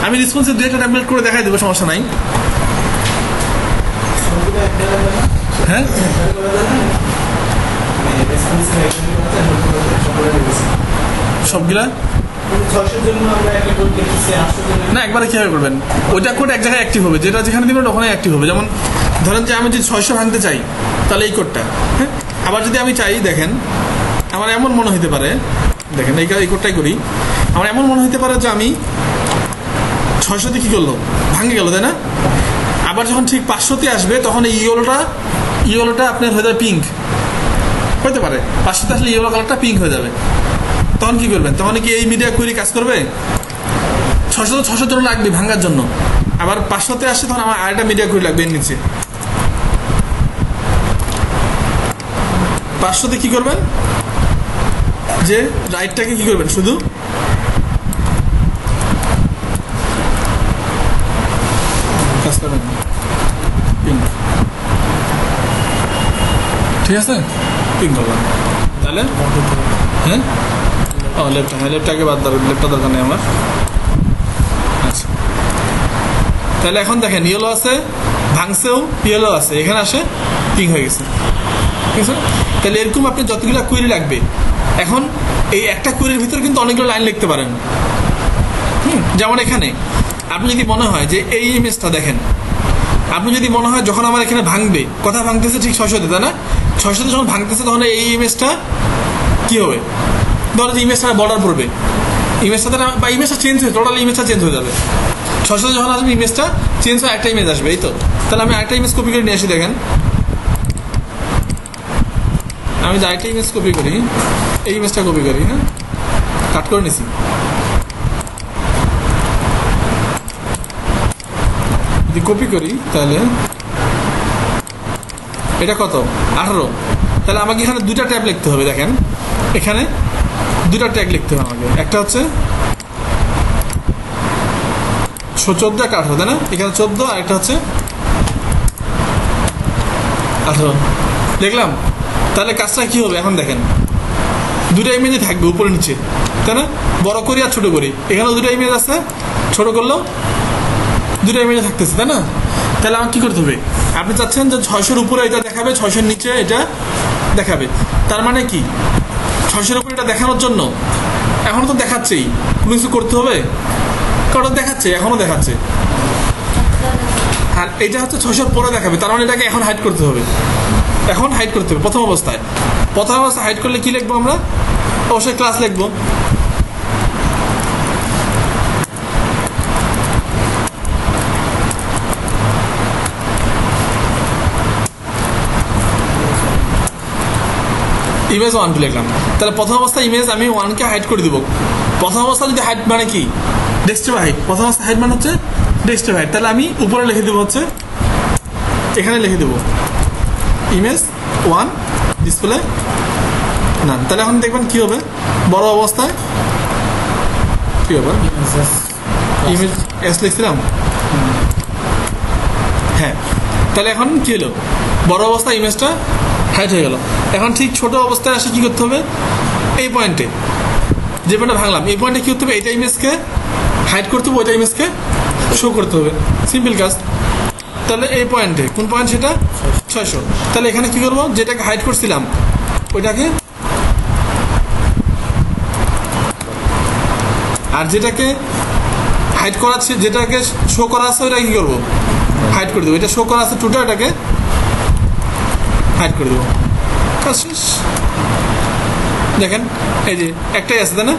আমি রেসপন্সিভ 2-একটা ট্যাবলেট করে দেখাই দেবো, সমস্যা নাই। হ্যাঁ, সবগুলা না একবারে কিভাবে করবেন, ওইটা কোড এক জায়গায় অ্যাক্টিভ হবে, যেটা যেখানে দিবেন ওখানে অ্যাক্টিভ হবে। যেমন ধরেন যে আমি যদি 600 ভাঙতে চাই তাহলে এই কোডটা। হ্যাঁ, আবার যদি আমি চাই, দেখেন আমার এমন মনে হতে পারে, দেখেন এই কোডটাই করি, আমার এমন মনে হতে পারে যে আমি 600-তে কী করলো, ভাঙে গেল, তাই না? আবার যখন ঠিক 500-তে আসবে তখন এই ইয়েলোটা আপনার হয়ে যাবে পিঙ্ক, হতে পারে 500-তে আসলে ইয়েলো কালারটা পিঙ্ক হয়ে যাবে। তখন কি করবেন, তখন কি এই মিডিয়া কোয়েরি কাজ করবে? 600 জন্য লাগবে ভাঙার জন্য, আবার 500-তে আসছে তখন আমার আরেকটা মিডিয়া কোয়েরি লাগবে এর নিচে। 500-তে কি করবেন, যে রাইটটাকে কি করবেন, শুধু কাজ করবেন পিঙ্ক, ঠিক আছে, পিঙ্ক করবেন। তাহলে হ্যাঁ, লেফটটাকে বাদ দেবেন, লেফটটা দরকার নেই আমার। আচ্ছা, তাহলে এখন দেখেন ইয়েলো আছে, ভাঙছেও ইয়েলো আছে, এখানে আসে পিঙ্ক হয়ে গেছে, ঠিক আছে। তাহলে এরকম আপনি যতগুলো কোয়েরি লাগবে, এখন এই একটা কোয়েরির ভিতরে কিন্তু অনেকগুলো লাইন লিখতে পারেন। যেমন এখানে আপনি যদি মনে হয় যে এই ইমেজটা দেখেন, আপনি যদি মনে হয় যখন আমার এখানে ভাঙবে, কথা ভাঙতেছে ঠিক 600-তে, তাই না? 600-তে যখন ভাঙতেছে তখন এই ইমেজটা কি হবে? ধরো যে ইমেজটা বর্ডার পড়বে, ইমেজটা বা ইমেজটা চেঞ্জ হয়ে টোটাল ইমেজটা চেঞ্জ হয়ে যাবে। 600-তে যখন আসবে ইমেজটা চেঞ্জ হয়ে একটা ইমেজ আসবে, এই তো। তাহলে আমি একটা ইমেজ কপি করে নিয়ে আসি, দেখেন আমি যে একটা ইমেজ কপি করি, এই ইমেজটা কপি করি, হ্যাঁ কাট করে নিছি। যদি কপি করি তাহলে এটা কত 18, তাহলে আমাকে এখানে দুটা ট্যাব লিখতে হবে। দেখেন এখানে দুটা ট্যাগ লিখতে হবে আমাকে, একটা হচ্ছে 14 একটা 18, তাই না? এখানে 14 আর একটা হচ্ছে 18 লিখলাম। তাহলে কাজটা কি হবে এখন দেখেন, দুটা ইমেজই থাকবে উপরে নিচে, তাই না? বড় করি আর ছোট করি, এখানেও দুটা ইমেজ আছে, ছোট করলেও দুটা ইমেজে থাকতেছে, তাই না? তাহলে আমার কি করতে হবে, আপনি চাচ্ছেন যে 600-র উপরে এটা দেখাবে, 600-র নিচে এটা দেখাবে। তার মানে কি 600-র উপরে এটা দেখানোর জন্য এখনো তো দেখাচ্ছেই, কোনো কিছু করতে হবে? কারণ দেখাচ্ছে, এখনো দেখাচ্ছে। আর এটা হচ্ছে 600-র পরে দেখাবে, তার মানে এটাকে এখন হাইড করতে হবে, এখন হাইড করতে হবে প্রথম অবস্থায়। প্রথম অবস্থায় হাইড করলে কি লিখবো আমরা? অবশ্যই ক্লাস লিখবো। ইমেজ 1 লিখলাম। তাহলে প্রথম অবস্থায় ইমেজ আমি 1-কে হাইড করে দিব। প্রথম অবস্থা যদি হাইড মানে কি, ডেস্কটপ হাইড। প্রথম অবস্থা হাইড মানে হচ্ছে ডেস্কটপ হাইড। তাহলে আমি উপরে লিখে দেবো হচ্ছে, এখানে লিখে দেবো ইমেজ 1 ডিসপ্লে নান। তাহলে এখন দেখবেন কি হবে, বড় অবস্থায় কি হবে, ইমেজ এস লিখছিলাম, হ্যাঁ। তাহলে এখন কি হলো, বড় অবস্থায় ইমেজটা হাইড হয়ে গেল। এখন ঠিক ছোট অবস্থায় আসে কি করতে হবে, এই পয়েন্টে যে পয়েন্টে ভাঙলাম, এই পয়েন্টে কি করতে হবে, এইটা ইমেজকে হাইড করতে হবে, ওইটা ইমেজকে শো করতে হবে, সিম্পল কাজ। তাহলে এই পয়েন্টে, কোন পয়েন্ট সেটা, 600। তাহলে এখানে কি করবো, যেটাকে হাইড করছিলাম ওইটাকে, আর যেটাকে হাইড করাচ্ছে, যেটাকে শো করা আছে ওইটাকে কি করবো, হাইড করে দেবো। এটা শো করা আছে টুটা, এটাকে হাইড করে দেবো, কাজ শেষ। দেখেন এই যে একটাই আছে, তাই না?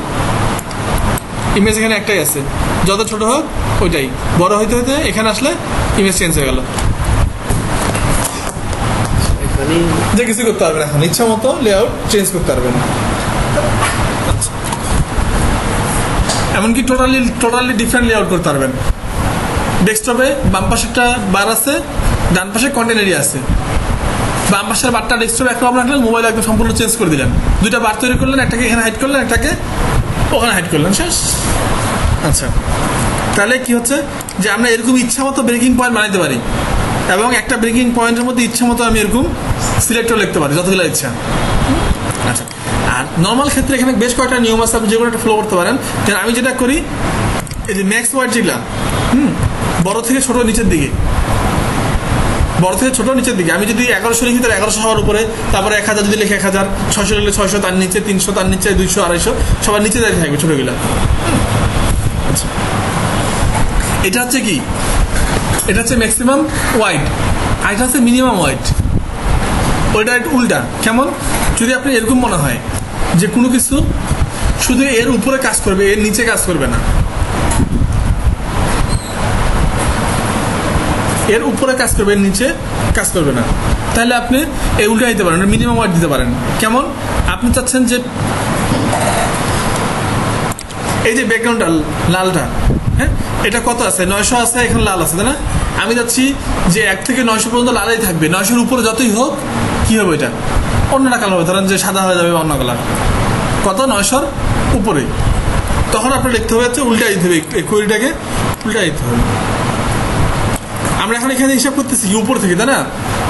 ইমেজ এখানে একটাই আছে, যত ছোট হোক ওইটাই, বড় হইতে হইতে এখানে আসলে ইমেজ চেঞ্জ হয়ে গেল। যে কিছু করতে পারবেন এখন, ইচ্ছা মতো লেআউট চেঞ্জ করতে পারবেন। এমনকি টোটালি ডিফারেন্ট লেআউট করতে পারবেন। ডেস্কটপে বাম পাশে একটা বার আছে, ডান পাশে কন্টেন্ট এরিয়া আছে। বাম পাশের বারটা ডেস্কটপে একরকম রাখলেন, মোবাইল একদম সম্পূর্ণ চেঞ্জ করে দিলেন। দুইটা বার তৈরি করলেন, একটাকে এখানে হাইড করলেন, একটাকে ওখানে হাইড করলেন, শেষ। আচ্ছা, তাহলে কি হচ্ছে যে আমরা এরকম ইচ্ছা মতো ব্রেকিং পয়েন্ট বানাইতে পারি, এবং একটা ব্রেকিং পয়েন্টের মধ্যে ইচ্ছা মতো আমি এরকম সিলেক্টর লিখতে পারি, যতগুলো ইচ্ছা। আচ্ছা, আর নর্মাল ক্ষেত্রে এখানে বেশ কয়েকটা নিয়ম আছে, আপনি যেগুলো একটা ফলো করতে পারেন। যেন আমি যেটা করি, এই যে ম্যাক্স ওয়ার্ড যেগুলা, বড় থেকে ছোট নিচের দিকে, বড় থেকে ছোট নিচের দিকে, আমি যদি 1100 লিখি তাহলে 1100 হওয়ার উপরে, তারপরে 1000 যদি লিখে 1000, 600 লিখলে 600, তার নিচে 300, তার নিচে 200, 250, সবার নিচে দাঁড়িয়ে থাকবে ছোটগুলা। আচ্ছা, এটা হচ্ছে কি, এটা হচ্ছে ম্যাক্সিমাম ওয়াইড, আর এটা হচ্ছে মিনিমাম ওয়াইড। ওইটা একটু উল্টা। কেমন, যদি আপনি এরকম মনে হয় যে কোনো কিছু শুধু এর উপরে কাজ করবে, এর নিচে কাজ করবে না, এর উপরে কাজ করবে, এর নিচে কাজ করবে না, তাহলে আপনি এই উল্টা দিতে পারেন, মিনিমাম ওয়াইড দিতে পারেন। কেমন, আপনি চাচ্ছেন যে এই যে ব্যাকগ্রাউন্ডটা লালটা, হ্যাঁ, এটা কত আছে, 900 আছে, এখানে লাল আছে, তাই না? আমি যাচ্ছি যে 1 থেকে 900 পর্যন্ত লালাই থাকবে, 900-র উপরে যতই হোক কি হবে, এটা অন্যটা কালার হবে, ধরেন যে সাদা হয়ে যাবে অন্য কালার, কত 900-র উপরে। তখন আপনার লিখতে হবে হচ্ছে উল্টা দিতে হবে, এই কোয়েরিটাকে উল্টা দিতে হবে। আমরা এখন এখানে হিসাব করতেছি উপর থেকে, তাই না,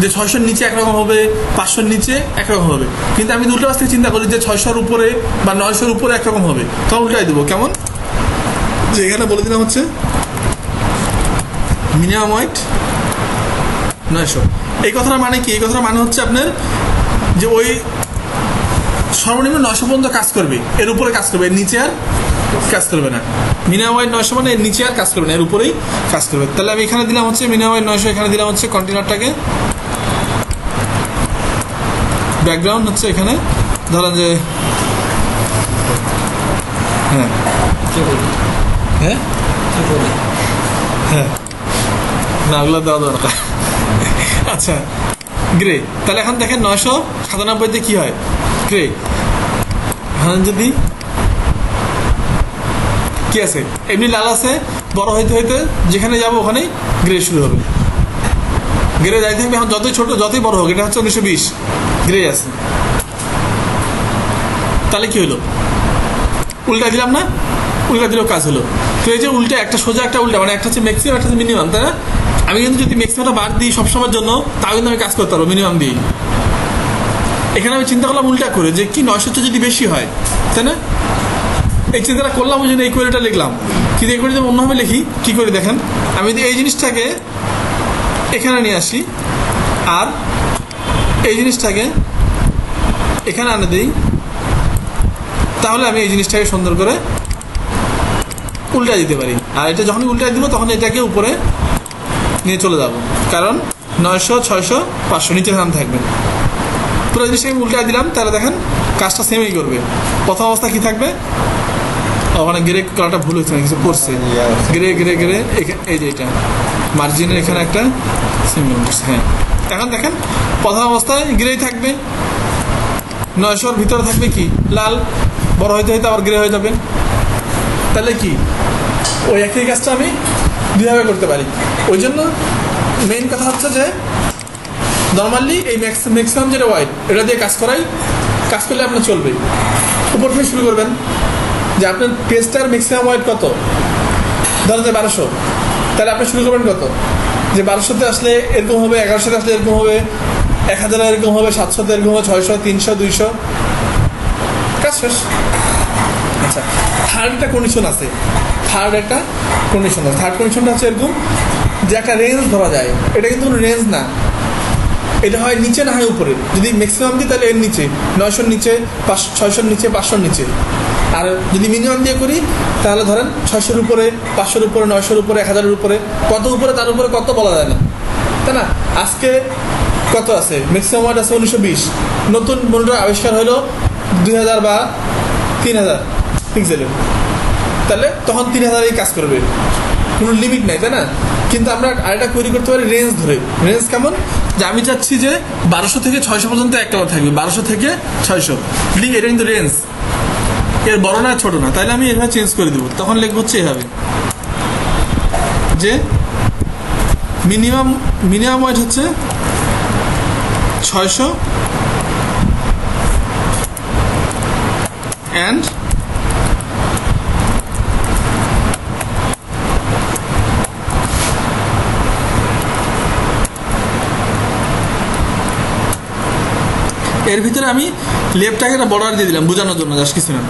যে 600-র নিচে একরকম হবে, 500-র নিচে একরকম হবে। কিন্তু আমি উল্টো পাশ থেকে চিন্তা করি যে 600-র উপরে বা 900-র উপরে একরকম হবে, তখন উল্টাই দেবো। কেমন, যে এখানে বলে দিলাম হচ্ছে মিনিমাম ওয়াইড 900। এই কথাটা মানে কি, এই কথাটা মানে হচ্ছে আপনার যে ওই সর্বনিম্ন 900 পর্যন্ত কাজ করবে, এর উপরে কাজ করবে, এর নিচে আর কাজ করবে না। মিনিমাম ওয়াইড 900 মানে এর নিচে আর কাজ করবে না, এর উপরেই কাজ করবে। তাহলে আমি এখানে দিলাম হচ্ছে মিনিমাম ওয়াইড 900, এখানে দিলাম হচ্ছে কন্টেনারটাকে ব্যাকগ্রাউন্ড হচ্ছে এখানে ধরেন যে হ্যাঁ হ্যাঁ হ্যাঁ না ওগুলো দেওয়া দরকার। আচ্ছা গ্রে, তাহলে এখন দেখেন 997 কি হয় গ্রে। এখন যদি কি আছে এমনি লাল আছে, বড় হইতে হইতে যেখানে যাবো ওখানেই গ্রে শুরু হবে, গ্রে যাই থাকবে। এখন যতই ছোট যতই বড় হোক, এটা হচ্ছে 1920 গ্রে আছে। তাহলে কি হলো, উল্টা দিলাম না, উল্টা দিলেও কাজ হলো। তো এই যে উল্টা একটা সোজা একটা উল্টা, মানে একটা হচ্ছে ম্যাক্সিমাম একটা হচ্ছে মিনিমাম, তাই না? আমি কিন্তু যদি ম্যাক্সিমামটা বাদ দিই সবসময়ের জন্য, তাও কিন্তু আমি কাজ করতে পারবো মিনিমাম দিই। এখানে আমি চিন্তা করলাম উল্টা করে যে কি 900 যদি বেশি হয়, তাই না? এই চিন্তাটা করলাম, ওই জন্য এই কোয়েরিটা লিখলাম। কিন্তু এই কোয়েরি যদি অন্যভাবে লিখি কী করে দেখেন, আমি যদি এই জিনিসটাকে এখানে নিয়ে আসি আর এই জিনিসটাকে এখানে আনে দিই, তাহলে আমি এই জিনিসটাকে সুন্দর করে উল্টা দিতে পারি। আর এটা যখন উল্টা দিব তখন এটাকে উপরে নিয়ে চলে যাব, কারণ 900 600 500 নিচে নাম থাকবে। পুরো জিনিসটাকে উল্টা দিলাম, তাহলে দেখেন কাজটা সেমই করবে। প্রথম অবস্থা কি থাকবে, ওখানে গ্রে কালারটা ভুল হচ্ছে না, কিছু করছে গ্রে গ্রে গ্রে, এই যে এটা মার্জিনের এখানে একটা সিম্বল করছে। হ্যাঁ এখন দেখেন প্রথম অবস্থায় গ্রেই থাকবে, 900-র ভিতরে থাকবে কি লাল, বড় হইতে হইতে আবার গ্রে হয়ে যাবে। তাহলে কি ওই একই কাজটা আমি দুইভাবে করতে পারি। ওই জন্য মেইন কথা হচ্ছে যে নর্মালি এই ম্যাক্সিমাম যেটা ওয়াইড, এটা দিয়ে কাজ করলে আপনার চলবে। উপর থেকে শুরু করবেন যে আপনার পেজটার ম্যাক্সিমাম ওয়াইড কত, ধরেন যে 1200, তাহলে আপনি শুরু করবেন কত, যে 1200-তে আসলে এরকম হবে, 1100-তে আসলে এরকম হবে, 1000 এরকম হবে, 700-তে এরকম হবে, 600 300 200, কাজ শেষ। আচ্ছা থার্ড একটা কন্ডিশন আছে, থার্ড কন্ডিশনটা হচ্ছে এরকম যে একটা রেঞ্জ ধরা যায়। এটা কিন্তু কোনো রেঞ্জ না, এটা হয় নিচে না হয় উপরে। যদি ম্যাক্সিমাম দিই তাহলে এর নিচে 900-র নিচে, 600-র নিচে, 500-র নিচে। আর যদি মিনিমাম দিয়ে করি তাহলে ধরেন 600-র উপরে, 500-র উপরে, 900-র উপরে, 1000-এর উপরে, কত উপরে তার উপরে কত বলা যায় না, তাই না? আজকে কত আছে, ম্যাক্সিমাম ওয়ার্ড আছে 1920, নতুন মনিটর আবিষ্কার হলো 2000 বা 3000 পিক্সেলের, তাহলে তখন 3000-এই কাজ করবে, কোনো লিমিট নাই, তাই না? কিন্তু আমরা আরেকটা কোয়েরি করতে পারি রেঞ্জ ধরে। রেঞ্জ কেমন, যে আমি চাচ্ছি যে 1200 থেকে 600 পর্যন্ত এক কালার থাকবে, 1200 থেকে 600, এটা কিন্তু রেঞ্জ, এর বড় না ছোট না। তাহলে আমি এভাবে চেঞ্জ করে দেবো, তখন লিখবো হচ্ছে এভাবে যে মিনিমাম ওয়াইড হচ্ছে 600 অ্যান্ড এর ভিতরে আমি লেফটটাকে একটা বর্ডার দিয়ে দিলাম বোঝানোর জন্য, জাস্ট কিছু না,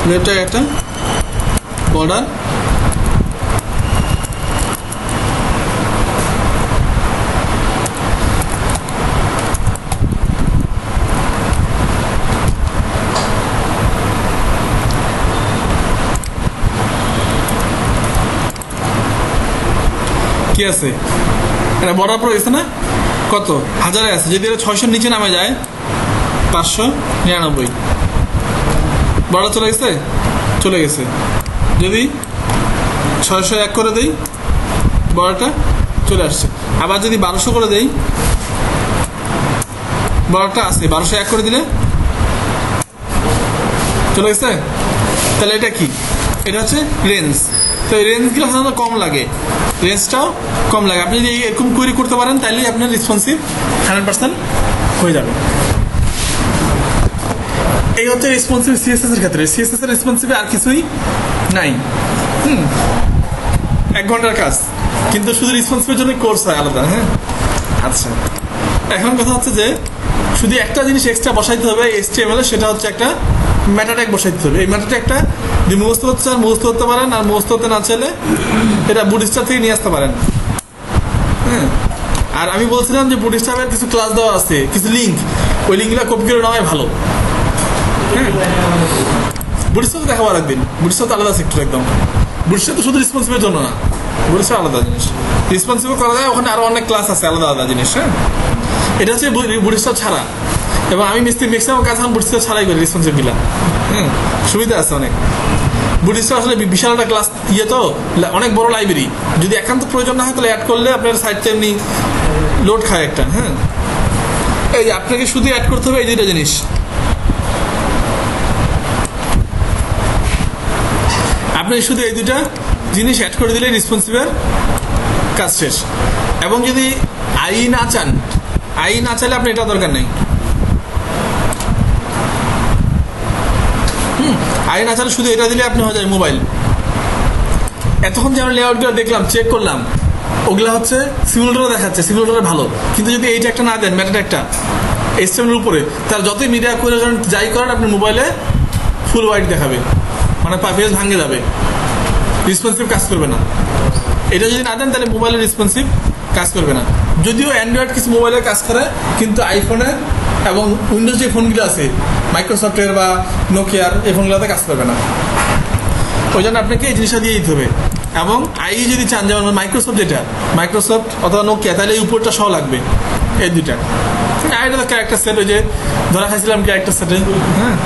লেফটটাকে একটা বর্ডার। কি আছে, এটা বর্ডার পরে গেছে না, কত 1000-এ আছে। যদি এটা 600-র নিচে নামে যায় 599, বর্ডার চলে গেছে। যদি 601 করে দেই বর্ডারটা চলে আসছে। আবার যদি 1200 করে দেই, বর্ডারটা আছে, 1201 করে দিলে চলে গেছে। তাহলে এটা কি, এটা হচ্ছে রেঞ্জ। তো এই রেঞ্জগুলো সাধারণত কম লাগে, রেঞ্জটাও কম লাগে। আপনি যদি এরকম কোয়েরি করতে পারেন তাহলে আপনার রেসপন্সিভ 100% হয়ে যাবে। এই হচ্ছে রেসপন্সিভ সিএসএস এর ক্ষেত্রে। সিএসএস এর রেসপন্সিভে আর কিছুই নাই, 1 ঘন্টার কাজ, কিন্তু শুধু রেসপন্সিভের জন্য কোর্স হয় আলাদা। হ্যাঁ আচ্ছা, এখন কথা হচ্ছে যে শুধু একটা জিনিস এক্সট্রা বসাইতে হবে HTML-এ, সেটা হচ্ছে একটা মেটা ট্যাগ বসাইতে হবে। এই মেটা ট্যাগটা যদি মুখস্থ করতে চান মুখস্থ করতে পারেন, আর মুখস্থ করতে না চাইলে এটা বুটস্ট্র্যাপ থেকে নিয়ে আসতে পারেন। হ্যাঁ, আর আমি বলছিলাম যে বুটস্ট্র্যাপের কিছু ক্লাস দেওয়া আছে, কিছু লিঙ্ক, ওই লিঙ্কগুলো কপি করে নেওয়াই ভালো। হ্যাঁ, বুটিস্টার তো দেখাবো আরেকদিন, বুটিস্টার তো আলাদা সেক্টর একদম। বুটিস্টার তো শুধু রেসপন্সিভের জন্য না, বুটিস্টার আলাদা জিনিস, রেসপন্সিভ করা যায়, ওখানে আরো অনেক ক্লাস আছে আলাদা আলাদা জিনিস। হ্যাঁ, এটা হচ্ছে বুটিস্টার ছাড়া, এবং আমি মিস্ত্রি ম্যাক্সিমাম কাজ এখন বুটিস্টার ছাড়াই করি রেসপন্সিভগুলা। হ্যাঁ, সুবিধা আছে অনেক। বুটিস্টার আসলে বিশাল একটা ক্লাস তো অনেক বড় লাইব্রেরি, যদি একান্ত প্রয়োজন না হয় তাহলে অ্যাড করলে আপনার সাইটটা এমনি লোড খায় একটা। হ্যাঁ, এই যে আপনাকে শুধু অ্যাড করতে হবে এই দুইটা জিনিস, আপনি শুধু এই দুইটা জিনিস অ্যাড করে দিলে রেসপন্সিভের কাজ শেষ। এবং যদি আই না চান, আই না চাইলে আপনি এটা দরকার নেই। আই না চাইলে শুধু এটা দিলে আপনি হয়ে যায় মোবাইল। এতক্ষণ যে আমরা লেআউটগুলো দেখলাম, চেক করলাম, ওগুলা হচ্ছে সিমুলেটরে দেখাচ্ছে, সিমুলেটরে ভালো, কিন্তু যদি এইটা একটা না দেন, ম্যাটার একটা HTML উপরে, তার যতই মিডিয়া করে যাই করেন আপনি মোবাইলে ফুল হোয়াইট দেখাবে, মানে পেজ ভাঙে যাবে, রেসপন্সিভ কাজ করবে না। এটা যদি না দেন তাহলে মোবাইলের রেসপন্সিভ কাজ করবে না। যদিও অ্যান্ড্রয়েড কিছু মোবাইলের কাজ করে, কিন্তু আইফোনের এবং উইন্ডোজ যে ফোনগুলো আছে মাইক্রোসফটের বা নোকিয়ার, এই ফোনগুলোতে কাজ করবে না। ওই জন্য আপনাকে এই জিনিসটা দিয়ে দিতে হবে। এবং আই যদি চান, যেমন মাইক্রোসফট যেটা, মাইক্রোসফট অথবা নোকিয়া, তাহলে এই উপরটা সহ লাগবে, এই দুইটা। আইটা তো ক্যারেক্টার সেট, ওই যে ধরা খাইছিলাম ক্যারেক্টার সেটে। হ্যাঁ,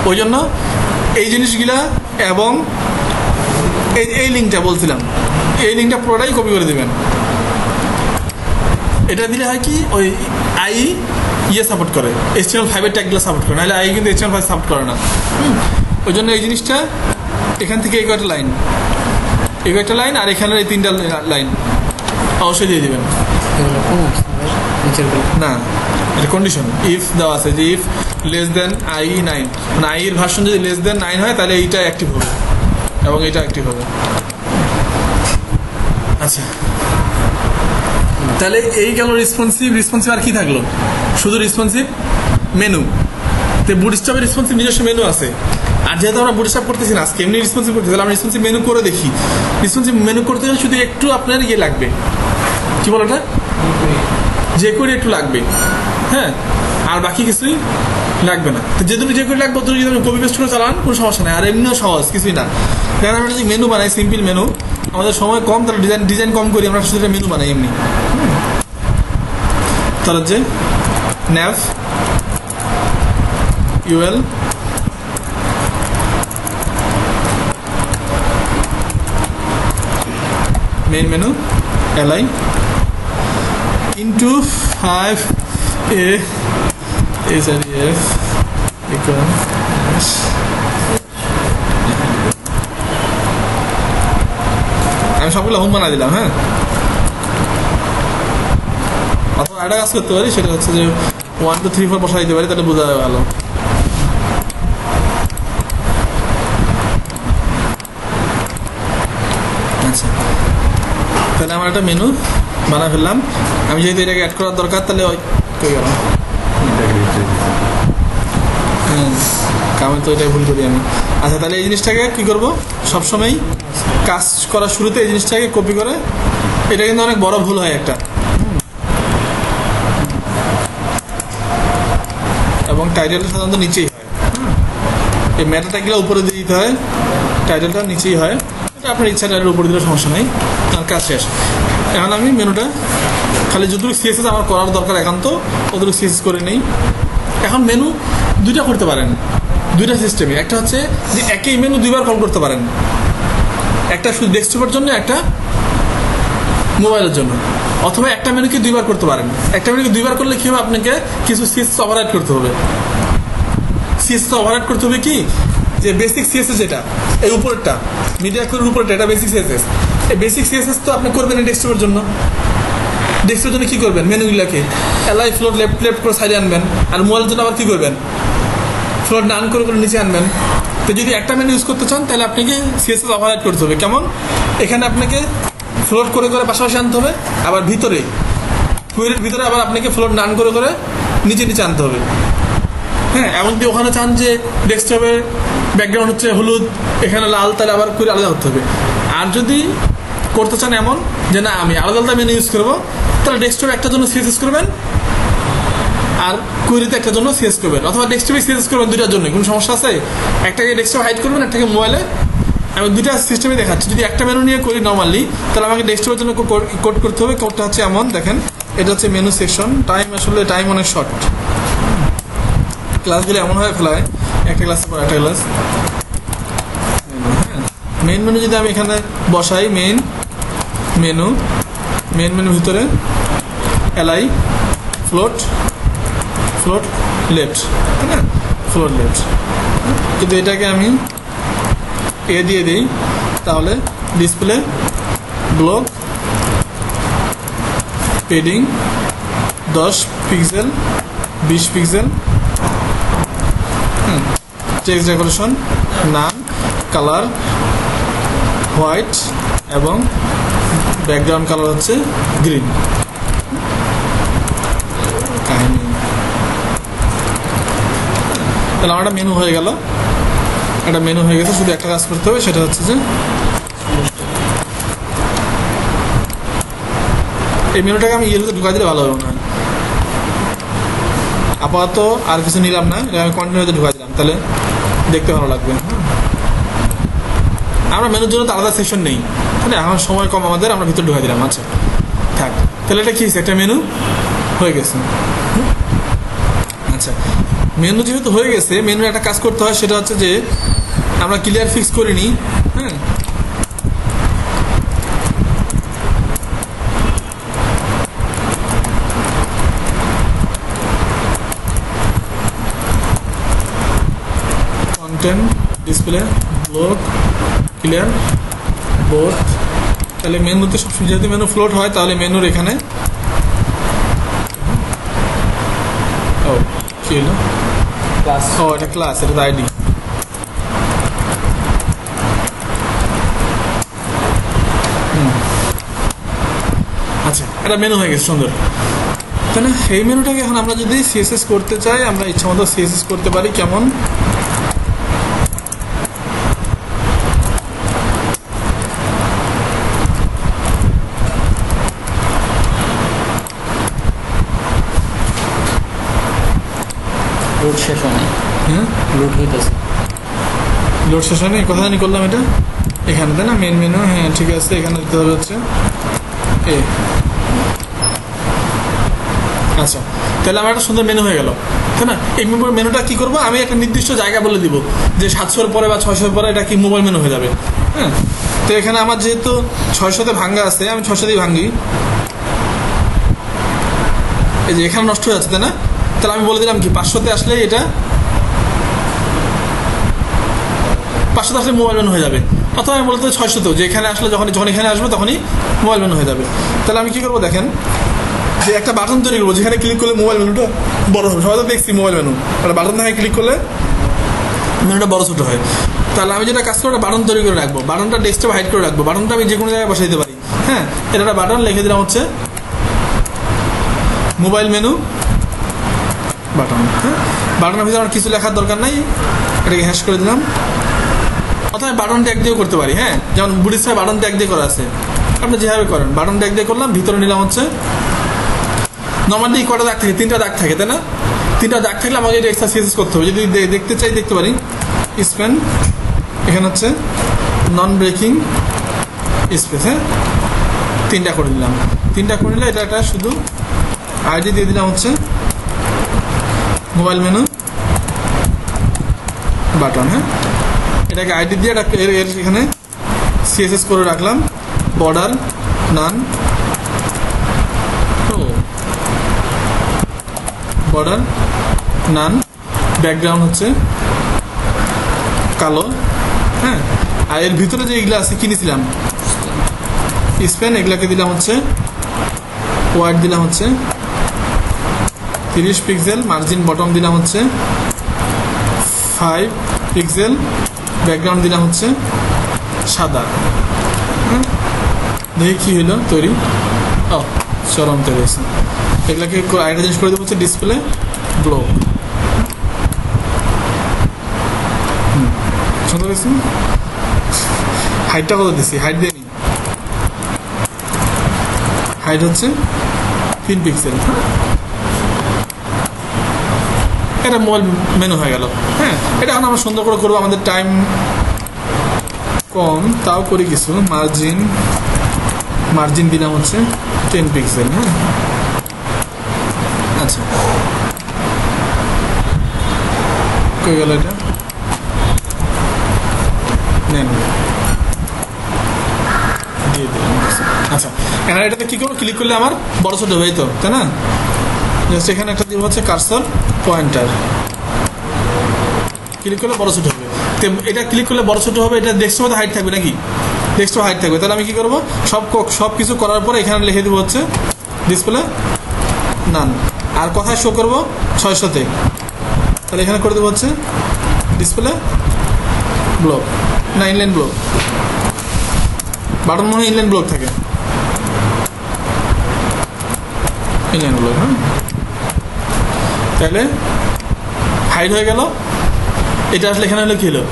ওই জন্য এই জিনিসগুলা এবং এই লিঙ্কটা বলছিলাম, এই লিঙ্কটা পুরোটাই কপি করে দেবেন। এটা দিলে হয় কি, ওই আই সাপোর্ট করে, HTML5 এর ট্যাগগুলো সাপোর্ট করে, নাহলে আই কিন্তু HTML5 সাপোর্ট করে না। ওই জন্য এই জিনিসটা এখান থেকে এই কয়টা লাইন আর এখানের এই 3টা লাইন অবশ্যই দিয়ে দেবেন। না, এটা কন্ডিশন, ইফ দেওয়া আছে যে ইফ লেস দেন i9, মানে i এর ভার্সন যদি লেস দেন 9 হয় তাহলে এইটা অ্যাক্টিভ হবে এবং এটা অ্যাক্টিভ হবে। আচ্ছা, তাহলে এই গেল রেসপন্সিভ। আর কি থাকলো? শুধু রেসপন্সিভ মেনু। তো বুটস্ট্র্যাপের রেসপন্সিভ নিজস্ব মেনু আছে, আর যেহেতু আমরা বুটস্ট্র্যাপ করতেছি না আজকে, এমনি রেসপন্সিভ করতেছি, তাহলে আমরা রেসপন্সিভ মেনু করে দেখি। রেসপন্সিভ মেনু করতে গেলে শুধু একটু আপনার লাগবে, কি বলো এটা, যে করে একটু লাগবে। হ্যাঁ, আর বাকি কিছুই লাগবে না। তো যেহেতু যে করে লাগবে তুমি যদি কপি পেস্ট করে চালান কোনো সমস্যা নেই, আর এমনিও সহজ কিছুই না। কারণ আমরা যদি মেনু বানাই, সিম্পল মেনু, আমাদের সময় কম, তাহলে ডিজাইন কম করি, আমরা শুধু মেনু বানাই এমনি। তাহলে যে nav ul main menu li into 5a sref equals আমি সবগুলো হোম বানা দিলাম। হ্যাঁ, অথবা একটা কাজ করতে পারি, সেটা হচ্ছে যে 1 2 3 4 বসা দিতে পারি, তাহলে বোঝা যাবে ভালো। আচ্ছা, তাহলে আমার একটা মেনু বানা ফেললাম। আমি যেহেতু এটাকে অ্যাড করার দরকার, তাহলে কই গেল কামে, তো এটাই ভুল করি আমি। আচ্ছা, তাহলে এই জিনিসটাকে কী করবো, সবসময় কাজ করার শুরুতে এই জিনিসটাকে কপি করে, এটা কিন্তু অনেক বড় ভুল হয় একটা। এবং টাইটেলটা সাধারণত নিচেই হয়, এই মেটা ট্যাগগুলো উপরে দিয়ে দিতে হয়, টাইটেলটা নিচেই হয়। এটা আপনার ইচ্ছা, টাইটেল উপরে দিলে সমস্যা নেই, আর কাজ শেষ। এখন আমি মেনুটা খালি যতটুকু সিএসএস আমার করার দরকার একান্ত ততটুকু সিএসএস করে নেই। এখন মেনু দুইটা করতে পারেন, দুইটা সিস্টেমে। একটা হচ্ছে যে একই মেনু দুইবার কল করতে পারেন, একটা শুধু ডেস্কটপের জন্য, একটা মোবাইলের জন্য। অথবা একটা মেনুকে দুইবার করতে পারেন। একটা মেনুকে দুইবার করলে কি হবে, আপনাকে কিছু সিএসএস ওভাররাইড করতে হবে। সিএসএস ওভাররাইড করতে হবে কি, যে বেসিক সিএসএস যেটা এই উপরেরটা, মিডিয়া কোডের উপরেরটা, এটা বেসিক সিএসএস। এই বেসিক সিএসএস তো আপনি করবেন ডেস্কটপের জন্য। ডেস্কটপের জন্য কি করবেন, মেনুগুলোকে এলাই ফ্লোর লেফট করে সাইডে আনবেন, আর মোবাইলের জন্য আবার কি করবেন, ফ্লোর ডান করে নিচে আনবেন। তো যদি একটা মেনু ইউজ করতে চান তাহলে আপনাকে সিএসএস ওভাররাইড করতে হবে। কেমন, এখানে আপনাকে ফ্লোট করে পাশাপাশি আনতে হবে, আবার ভিতরে কুয়েরির ভিতরে আবার আপনাকে ফ্লোট ডান করে নিচে আনতে হবে। হ্যাঁ, এমনকি ওখানে চান যে ডেস্কটপে ব্যাকগ্রাউন্ড হচ্ছে হলুদ, এখানে লাল, তাহলে আবার কুয়েরি আলাদা করতে হবে। আর যদি করতে চান এমন যে না আমি আলাদা আলাদা মেনু ইউজ করবো, তাহলে ডেস্কটপে একটার জন্য সিএসএস করবেন, আর কুইরিতে একটার জন্য সিএস করবেন, অথবা ডেস্কটপে সিএস করবেন, দুইটার জন্য কোনো সমস্যা আছে? একটাকে ডেস্কটপ হাইড করবেন, একটাকে মোবাইলে। আমি দুইটা সিস্টেমে দেখাচ্ছি। যদি একটা মেনু নিয়ে করি নর্মালি, তাহলে আমাকে ডেস্কটপের জন্য কোড করতে হবে। কোডটা হচ্ছে এমন, দেখেন এটা হচ্ছে মেনু সেকশন। আসলে টাইম অনেক শর্ট, ক্লাসগুলো এমনভাবে ফেলা হয় একটা ক্লাসের পর একটা ক্লাস। মেন মেনু যদি আমি এখানে বসাই, মেন মেনুর ভিতরে এলআই ফ্লোট লেফট, তাই না? Float left. কিন্তু এটাকে আমি এ দিয়ে দিই, তাহলে display block padding 10 pixel 20 pixel, text decoration নান, কালার হোয়াইট এবং ব্যাকগ্রাউন্ড কালার হচ্ছে গ্রিন। কাহিনী তাহলে আমার একটা মেনু হয়ে গেল, একটা মেনু হয়ে গেছে। শুধু একটা কাজ করতে হবে, সেটা হচ্ছে যে এই মেনুটাকে আমি ইয়ের ভিতরে ঢুকা দিলে ভালো হবে না। আপাতত আর কিছু নিলাম না, এটা আমি কন্টিনিউতে ঢুকা দিলাম, তাহলে দেখতে ভালো লাগবে। আমরা মেনুর জন্য তো আলাদা সেকশন নেই, তাহলে এখন সময় কম আমাদের, আমরা ভিতরে ঢুকা দিলাম। আচ্ছা থাক, তাহলে এটা কি একটা মেনু হয়ে গেছে। আচ্ছা, মেনু যেহেতু হয়ে গেছে, মেনুর একটা কাজ করতে হয়, সেটা হচ্ছে যে আমরা ক্লিয়ার ফিক্স করিনি। হ্যাঁ, content display block clear both. তাহলে মেনুতে সবসময় যেহেতু মেনু ফ্লোট হয়, তাহলে মেনুর এখানে কি হলো ক্লাস, এটা ক্লাস, এটা তো আইডি। আচ্ছা, এটা মেনু হয়ে গেছে, সুন্দর। তাহলে এই মেনুটাকে এখন আমরা যদি সিএসএস করতে চাই, আমরা ইচ্ছা মতো সিএসএস করতে পারি। কেমন? লোড শেষ হয়, হ্যাঁ, লোড হইতেছে। লোড শেষ হয়নি, কোথায় জানি করলাম এটা, এখানে তাই না? মেন মেনু, হ্যাঁ ঠিক আছে, এখানে দিতে হবে হচ্ছে এ। আচ্ছা, তাহলে আমার একটা সুন্দর মেনু হয়ে গেল, তাই না? এই মেনুটা কি করবো, আমি একটা নির্দিষ্ট জায়গা বলে দিব যে 700-র পরে বা 600-র পরে এটা কি মোবাইল মেনু হয়ে যাবে। হ্যাঁ, তো এখানে আমার যেহেতু 600-তে ভাঙ্গা আছে, আমি 600-তেই ভাঙ্গি। এই যে এখানে নষ্ট হয়ে যাচ্ছে, তাই না? তাহলে আমি বলে দিলাম কি 500-তে আসলে এটা 500-তে আসলে মোবাইল মেনু হয়ে যাবে, অথবা আমি বলতে 600-তেও, যে এখানে আসলে যখন এখানে আসবে তখনই মোবাইল মেনু হয়ে যাবে। তাহলে আমি কি করবো দেখেন, যে একটা বাটন তৈরি করবো, যেখানে ক্লিক করলে মোবাইল মেনুটা বড় হবে। সবাই তো দেখছি মোবাইল মেনু, একটা বাটন দেখে ক্লিক করলে মেনুটা বড় ছোটো হয়। তাহলে আমি যেটা কাজ করবো, একটা বাটন তৈরি করে রাখবো, বাটনটা ডেস্কটপে হাইড করে রাখবো। বাটনটা আমি যে কোনো জায়গায় বসাই দিতে পারি। হ্যাঁ, এটা একটা বাটন, লিখে দিলাম হচ্ছে মোবাইল মেনু বাটন। হ্যাঁ, বাটনের ভিতরে আমার কিছু লেখার দরকার নাই, এটাকে হ্যাশ করে দিলাম। অথবা বাটন ট্যাগ দিয়েও করতে পারি। হ্যাঁ, যেমন বুডিসায় বাটন ট্যাগ দিয়ে করা আছে, আপনি যেভাবে করেন বাটন ট্যাগ দিয়ে করলাম। ভিতরে নিলাম হচ্ছে নর্মালি কটা দাগ থাকে, 3টা দাগ থাকে, তাই না? 3টা দাগ থাকলে আমাকে এটা এক্সট্রা সিএসএস করতে হবে। যদি দেখতে চাই দেখতে পারি, স্পেন এখানে হচ্ছে নন ব্রেকিং স্পেস। হ্যাঁ, 3টা করে দিলাম। 3টা করে নিলে এটা একটা শুধু আইডি দিয়ে দিলাম হচ্ছে মোবাইল মেনু বাটন। হ্যাঁ, এটাকে আইডি দিয়ে এর এখানে সিএসএস করে রাখলাম। বর্ডার নান, বর্ডার নান, ব্যাকগ্রাউন্ড হচ্ছে কালো। হ্যাঁ, আর এর ভিতরে যে এগুলো আছে কিনেছিলাম স্পেন, এগুলাকে দিলাম হচ্ছে ওয়াইড, দিলাম হচ্ছে 30 পিক্সেল, মার্জিন বটম দিলাম হচ্ছে 5 পিক্সেল, ব্যাকগ্রাউন্ড দিলাম হচ্ছে সাদা। হ্যাঁ, দেখি কি হলো তৈরি। চরম তৈরি হয়েছে। এগুলাকে আইডি চেঞ্জ করে দেবো হচ্ছে ডিসপ্লে ব্লক। সুন্দর হয়েছে। হাইটটা কত দিচ্ছি, হাইট দিয়ে নি, হাইট হচ্ছে 3 পিক্সেল। একটা মোবাইল মেনু হয়ে গেল। হ্যাঁ, এটা এখন আমরা সুন্দর করে করবো, আমাদের টাইম কম, তাও করি কিছু। মার্জিন দিলাম হচ্ছে 10 পিক্সেল। হ্যাঁ, আচ্ছা কই গেল এটা, নেন দিয়ে দিলাম। আচ্ছা, এখানে এটাতে কী করবো, ক্লিক করলে আমার বড় ছোটো হবে, তো তাই না? জাস্ট এখানে একটা দিব হচ্ছে কার্সর পয়েন্টার, ক্লিক করলে বড় ছোটো হবে। তো এটা ক্লিক করলে বড় ছোটো হবে, এটা ডেস্কটপে মধ্যে হাইট থাকবে নাকি? ডেস্কটপ হাইট থাকবে। তাহলে আমি কী করবো, সব কিছু করার পরে এখানে লিখে দেবো হচ্ছে ডিসপ্লে নান, আর কোথায় শো করবো 600-তে, তাহলে এখানে করে দেবো হচ্ছে ডিসপ্লে ব্লক, না ইনলাইন ব্লক, বাটন মনে হয় ইনলাইন ব্লক থাকে, ইনলাইন ব্লক। হ্যাঁ, তাহলে হাইড হয়ে গেল। এটা আসলে এখানে হলো কি হলো,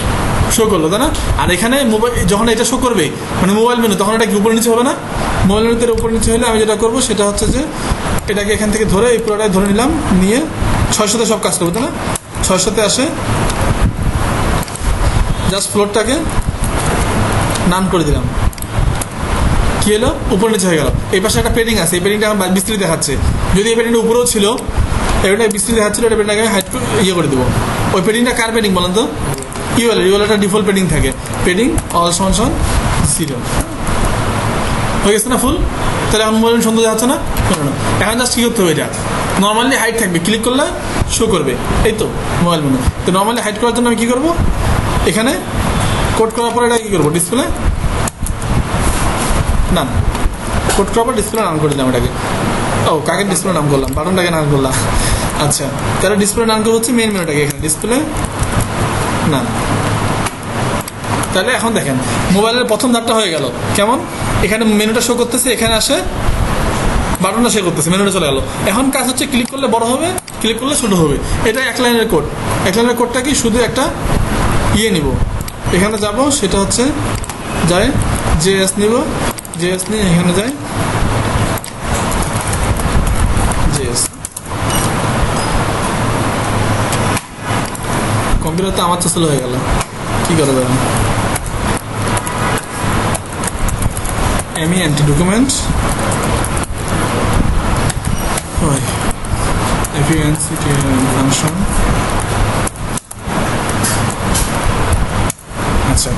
শো করলো, তাই না? আর এখানে মোবাইল যখন এটা শো করবে, মানে মোবাইল মেনু, তখন এটা কি উপর নিচে হবে না? মোবাইল মেনুতে উপর নিচে হলে আমি যেটা করবো সেটা হচ্ছে যে এটাকে এখান থেকে ধরে এই পুরোটাই ধরে নিলাম, নিয়ে 600-তে সব কাজ করবো, তাই না? 600-তে আসে, জাস্ট ফ্লোরটাকে নাম করে দিলাম, কি হলো, উপর নিচে হয়ে গেল। এই পাশে একটা পেডিং আছে, এই পেডিংটা আমার বিস্তৃতি দেখাচ্ছে। যদি এই পেডিংটা উপরেও ছিল, এটা বিস্তৃতি দেখাচ্ছিল, এটা পেডিংটাকে আমি হাইড ইয়ে করে দেবো। ওই পেডিংটা কার পেডিং বলেন তো? ইউএল একটা ডিফল্ট পেডিং থাকে, পেডিং অল সমান 0 হয়ে গেছে না ফুল? তাহলে এখন মোবাইল সুন্দর দেখাচ্ছে না? এখন জাস্ট কী করতে হবে, এটা নর্মালি হাইট থাকবে, ক্লিক করলে শো করবে, এই তো মোবাইল মেনু। তো নর্মালি হাইট করার জন্য আমি কী করবো, এখানে কোড করার পরে এটা কী করবো, ডিসপ্লে নাম, কোড করার পর ডিসপ্লে নাম করে দিলাম এটাকে। ও, কাকে ডিসপ্লে নাম করলাম, বাটনটাকে নাম করলাম। আচ্ছা, তাহলে ডিসপ্লে নাম করে হচ্ছে মেন মেনুটাকে, এখানে ডিসপ্লে নাম। তাহলে এখন দেখেন মোবাইলের প্রথম ধাপটা হয়ে গেল। কেমন, এখানে মেনুটা শো করতেছে, এখানে আসে বাটনটা শো করতেছে, মেনুটা চলে গেল। এখন কাজ হচ্ছে ক্লিক করলে বড় হবে, ক্লিক করলে ছোটো হবে। এটা এক লাইনের কোড। এক লাইনের কোডটা কি, শুধু একটা ইয়ে নিব, এখানে যাব, সেটা হচ্ছে যায় জেএস নিব, জেএস নিয়ে এখানে যায় জেএস। কম্পিউটার তো আমার তো স্লো হয়ে গেল, কী করা যাবে? এমই এন্টি ডকুমেন্ট ফাংশন। আচ্ছা,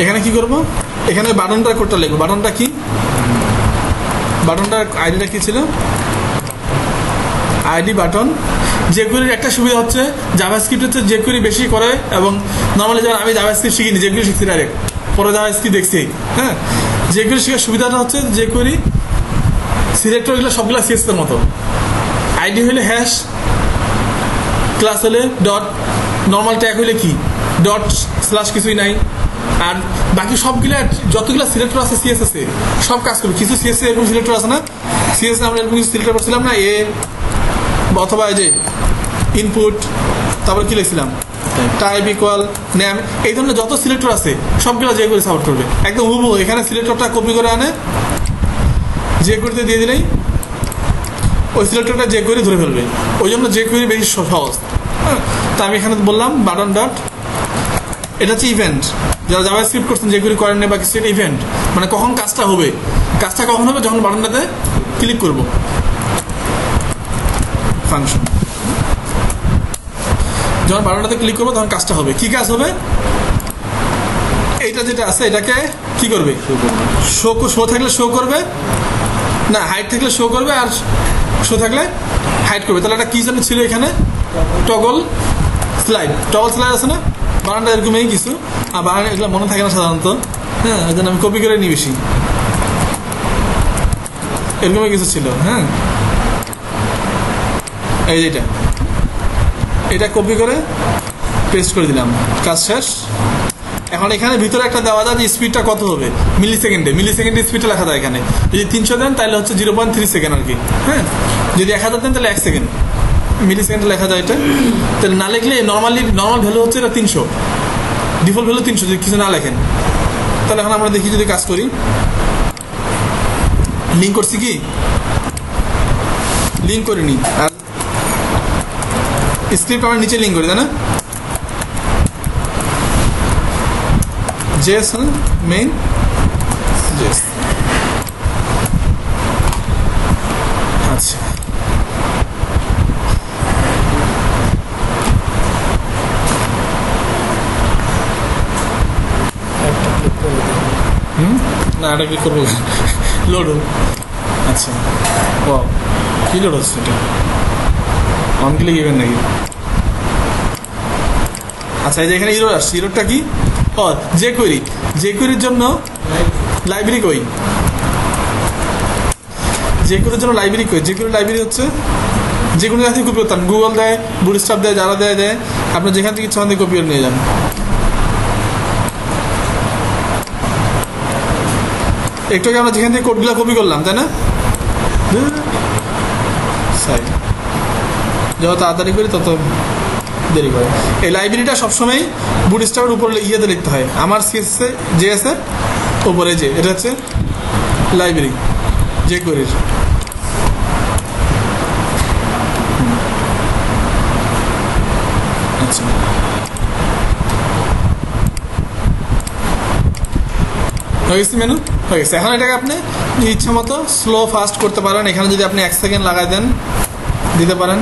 এখানে কি করব, এখানে বাটনটার কোডটা লিখবো। বাটনটা কি, বাটনটার আইডিটা কি ছিল, আইডি বাটন। জেকুইরির একটা সুবিধা হচ্ছে জাভাস্ক্রিপ্ট হচ্ছে জেকুইরি বেশি করে, এবং নর্মালি যেমন আমি জাভাস্ক্রিপ্ট শিখিনি, জেকুইরি শিখছি ডাইরেক্ট, পরে জাভাস্ক্রিপ্ট দেখছি। হ্যাঁ, জেকুইরি শেখার সুবিধাটা হচ্ছে জেকুইরি সিলেক্টরগুলো সবগুলো সিএসের মতো, আইডি হইলে হ্যাশ, ক্লাস হলে ডট, নর্মাল ট্যাগ হইলে কি ডট স্ল্যাশ, কিছুই নাই। আর বাকি সবগুলা যতগুলো সিলেক্টর আছে সিএসএসে সব কাজ করবে। কিছু সিএসএ এরকম সিলেক্টর আছে না, সিএসএ আমরা এরকম কিছু সিলেক্টর করছিলাম না, এ অথবা এই যে ইনপুট, তারপর কি লিখছিলাম টাইপ ইকুয়াল নেম, এই ধরনের যত সিলেক্টর আছে সবগুলো যে করে সাপোর্ট করবে একদম হুবহু। এখানে সিলেক্টরটা কপি করে আনে, যে কোয়েরিতে দিয়ে দিলেই ওই সিলেক্টরটা যে কোয়েরি ধরে ফেলবে। ওই জন্য যে কোয়েরি বেশি সহজ। হ্যাঁ, তা আমি এখানে বললাম বাটন ডট, এটা হচ্ছে ইভেন্ট। যারা জাভাস্ক্রিপ্ট করছেন যে কোয়েরি করেন না বা কিছু, এটা ইভেন্ট, মানে কখন কাজটা হবে। কাজটা কখন হবে, যখন বাটনটাতে ক্লিক করব। ফাংশন, যখন বাটনটাতে ক্লিক করবো তখন কাজটা হবে। কি কাজ হবে, এইটা যেটা আছে এটাকে কি করবে, শো থাকলে শো করবে, না হাইট থাকলে শো করবে, আর শো থাকলে হাইট করবে। তাহলে একটা কি যেন ছিল এখানে, টগল স্লাইড। টগল স্লাইড আছে না, বানানটা এরকমই কিছু, আর বানান এগুলো মনে থাকে না সাধারণত। হ্যাঁ, এই জন্য আমি কপি করে নিই বেশি, এরকমই কিছু ছিল। হ্যাঁ, এই যেটা, এটা কপি করে পেস্ট করে দিলাম, কাজ শেষ। এখন এখানে ভিতরে একটা দেওয়া যায় যে স্পিডটা কত হবে, মিলি সেকেন্ডে স্পিডটা লেখা যায় এখানে। যদি 300 দেন তাহলে হচ্ছে 0.3 সেকেন্ড আর কি। হ্যাঁ, যদি 1000 দেন তাহলে 1 সেকেন্ড, মিলি সেকেন্ডে লেখা যায় এটা। তাহলে না লিখলে নর্মাল ভ্যালু হচ্ছে এটা 300, ডিফল্ট ভ্যালু 300 যদি কিছু না লেখেন। তাহলে এখন আমরা দেখি যদি কাজ করি, লিঙ্ক করছি কি, লিঙ্ক করিনি, আর স্ক্রিপ্ট আমরা নিচে লিঙ্ক করি, তাই না? জেস মেইন জেস। আচ্ছা একটা ক্লিক করে দিই। না এটা কি করবো, লোড হোক। আচ্ছা ও কী লোড হচ্ছে এটা, অন ক্লিক ইভেন্ট নাকি? আচ্ছা এই যে এখানে ইরোর আসছে, ইরোরটা কি? ও যে কোয়েরি, যে কোয়েরির জন্য লাইব্রেরি কই, যে কোয়েরির জন্য লাইব্রেরি কই, যে কোয়েরি লাইব্রেরি হচ্ছে যে কোনো জায়গা থেকে কপি করতাম, গুগল দেয়, বুটস্ট্র্যাপ দেয়, যারা দেয় আপনি যেখান থেকে ইচ্ছা থেকে কপি করে নিয়ে যান। একটু আগে আমরা যেখান থেকে কোডগুলো কপি করলাম, তাই না? যত তাড়াতাড়ি করি তত দেরি করে। এই লাইব্রেরিটা সবসময় বুটস্ট্র্যাপের উপরে ইয়েতে লিখতে হয়, আমার সিএসএ জেএসের উপরে, যে এটা হচ্ছে লাইব্রেরি যে কোয়েরির। আচ্ছা হয়ে গেছে মেনু, হয়ে গেছে। এখন এটাকে আপনি ইচ্ছা মতো স্লো ফাস্ট করতে পারেন। এখানে যদি আপনি 1 সেকেন্ড লাগাই দেন দিতে পারেন,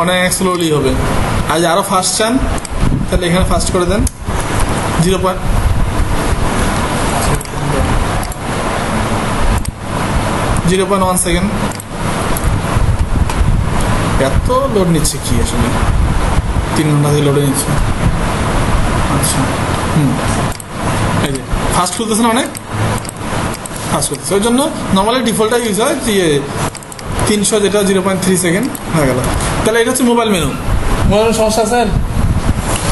অনেক স্লোলি হবে। আর যদি আরও ফাস্ট চান তাহলে এখানে ফাস্ট করে দেন 0.1 সেকেন্ড। এত লোড নিচ্ছে কি আসলে, 3 ঘন্টা থেকে লোডে নিচ্ছে। আচ্ছা এই যে ফাস্ট খুলতেছে না, অনেক ফাস্ট করতেছে। ওই জন্য নর্মালি ডিফল্টটা ইউজ হয় যে 300, যেটা 0.3 সেকেন্ড হয়ে গেল। তাহলে এটা হচ্ছে মোবাইল মেনু। মোবাইল সমস্যা আছে,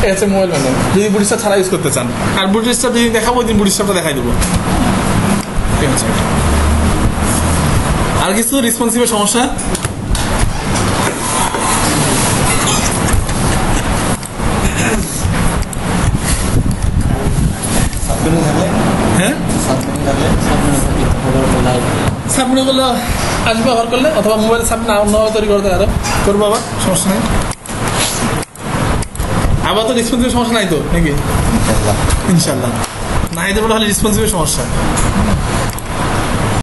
এটা হচ্ছে মোবাইল মেনু যদি বুটস্ট্র্যাপ ছাড়া ইউজ করতে চান। আর বুটস্ট্র্যাপ যদি দেখাবো, ওই দিন বুটস্ট্র্যাপটা দেখাই দেবো। ঠিক আছে, আর কিছু রেসপন্সিভের সমস্যা? হ্যাঁ সাবমেনুগুলো আসবে ব্যবহার করলে, অথবা মোবাইলে সাবমেনু অন্যভাবে তৈরি করতে আরো করবো, আবার সমস্যা নেই। আবার তো রেসপন্সিভের সমস্যা নাই তো নাকি? ইনশাল্লাহ নাই তো, বলে হলে রেসপন্সিভের সমস্যা।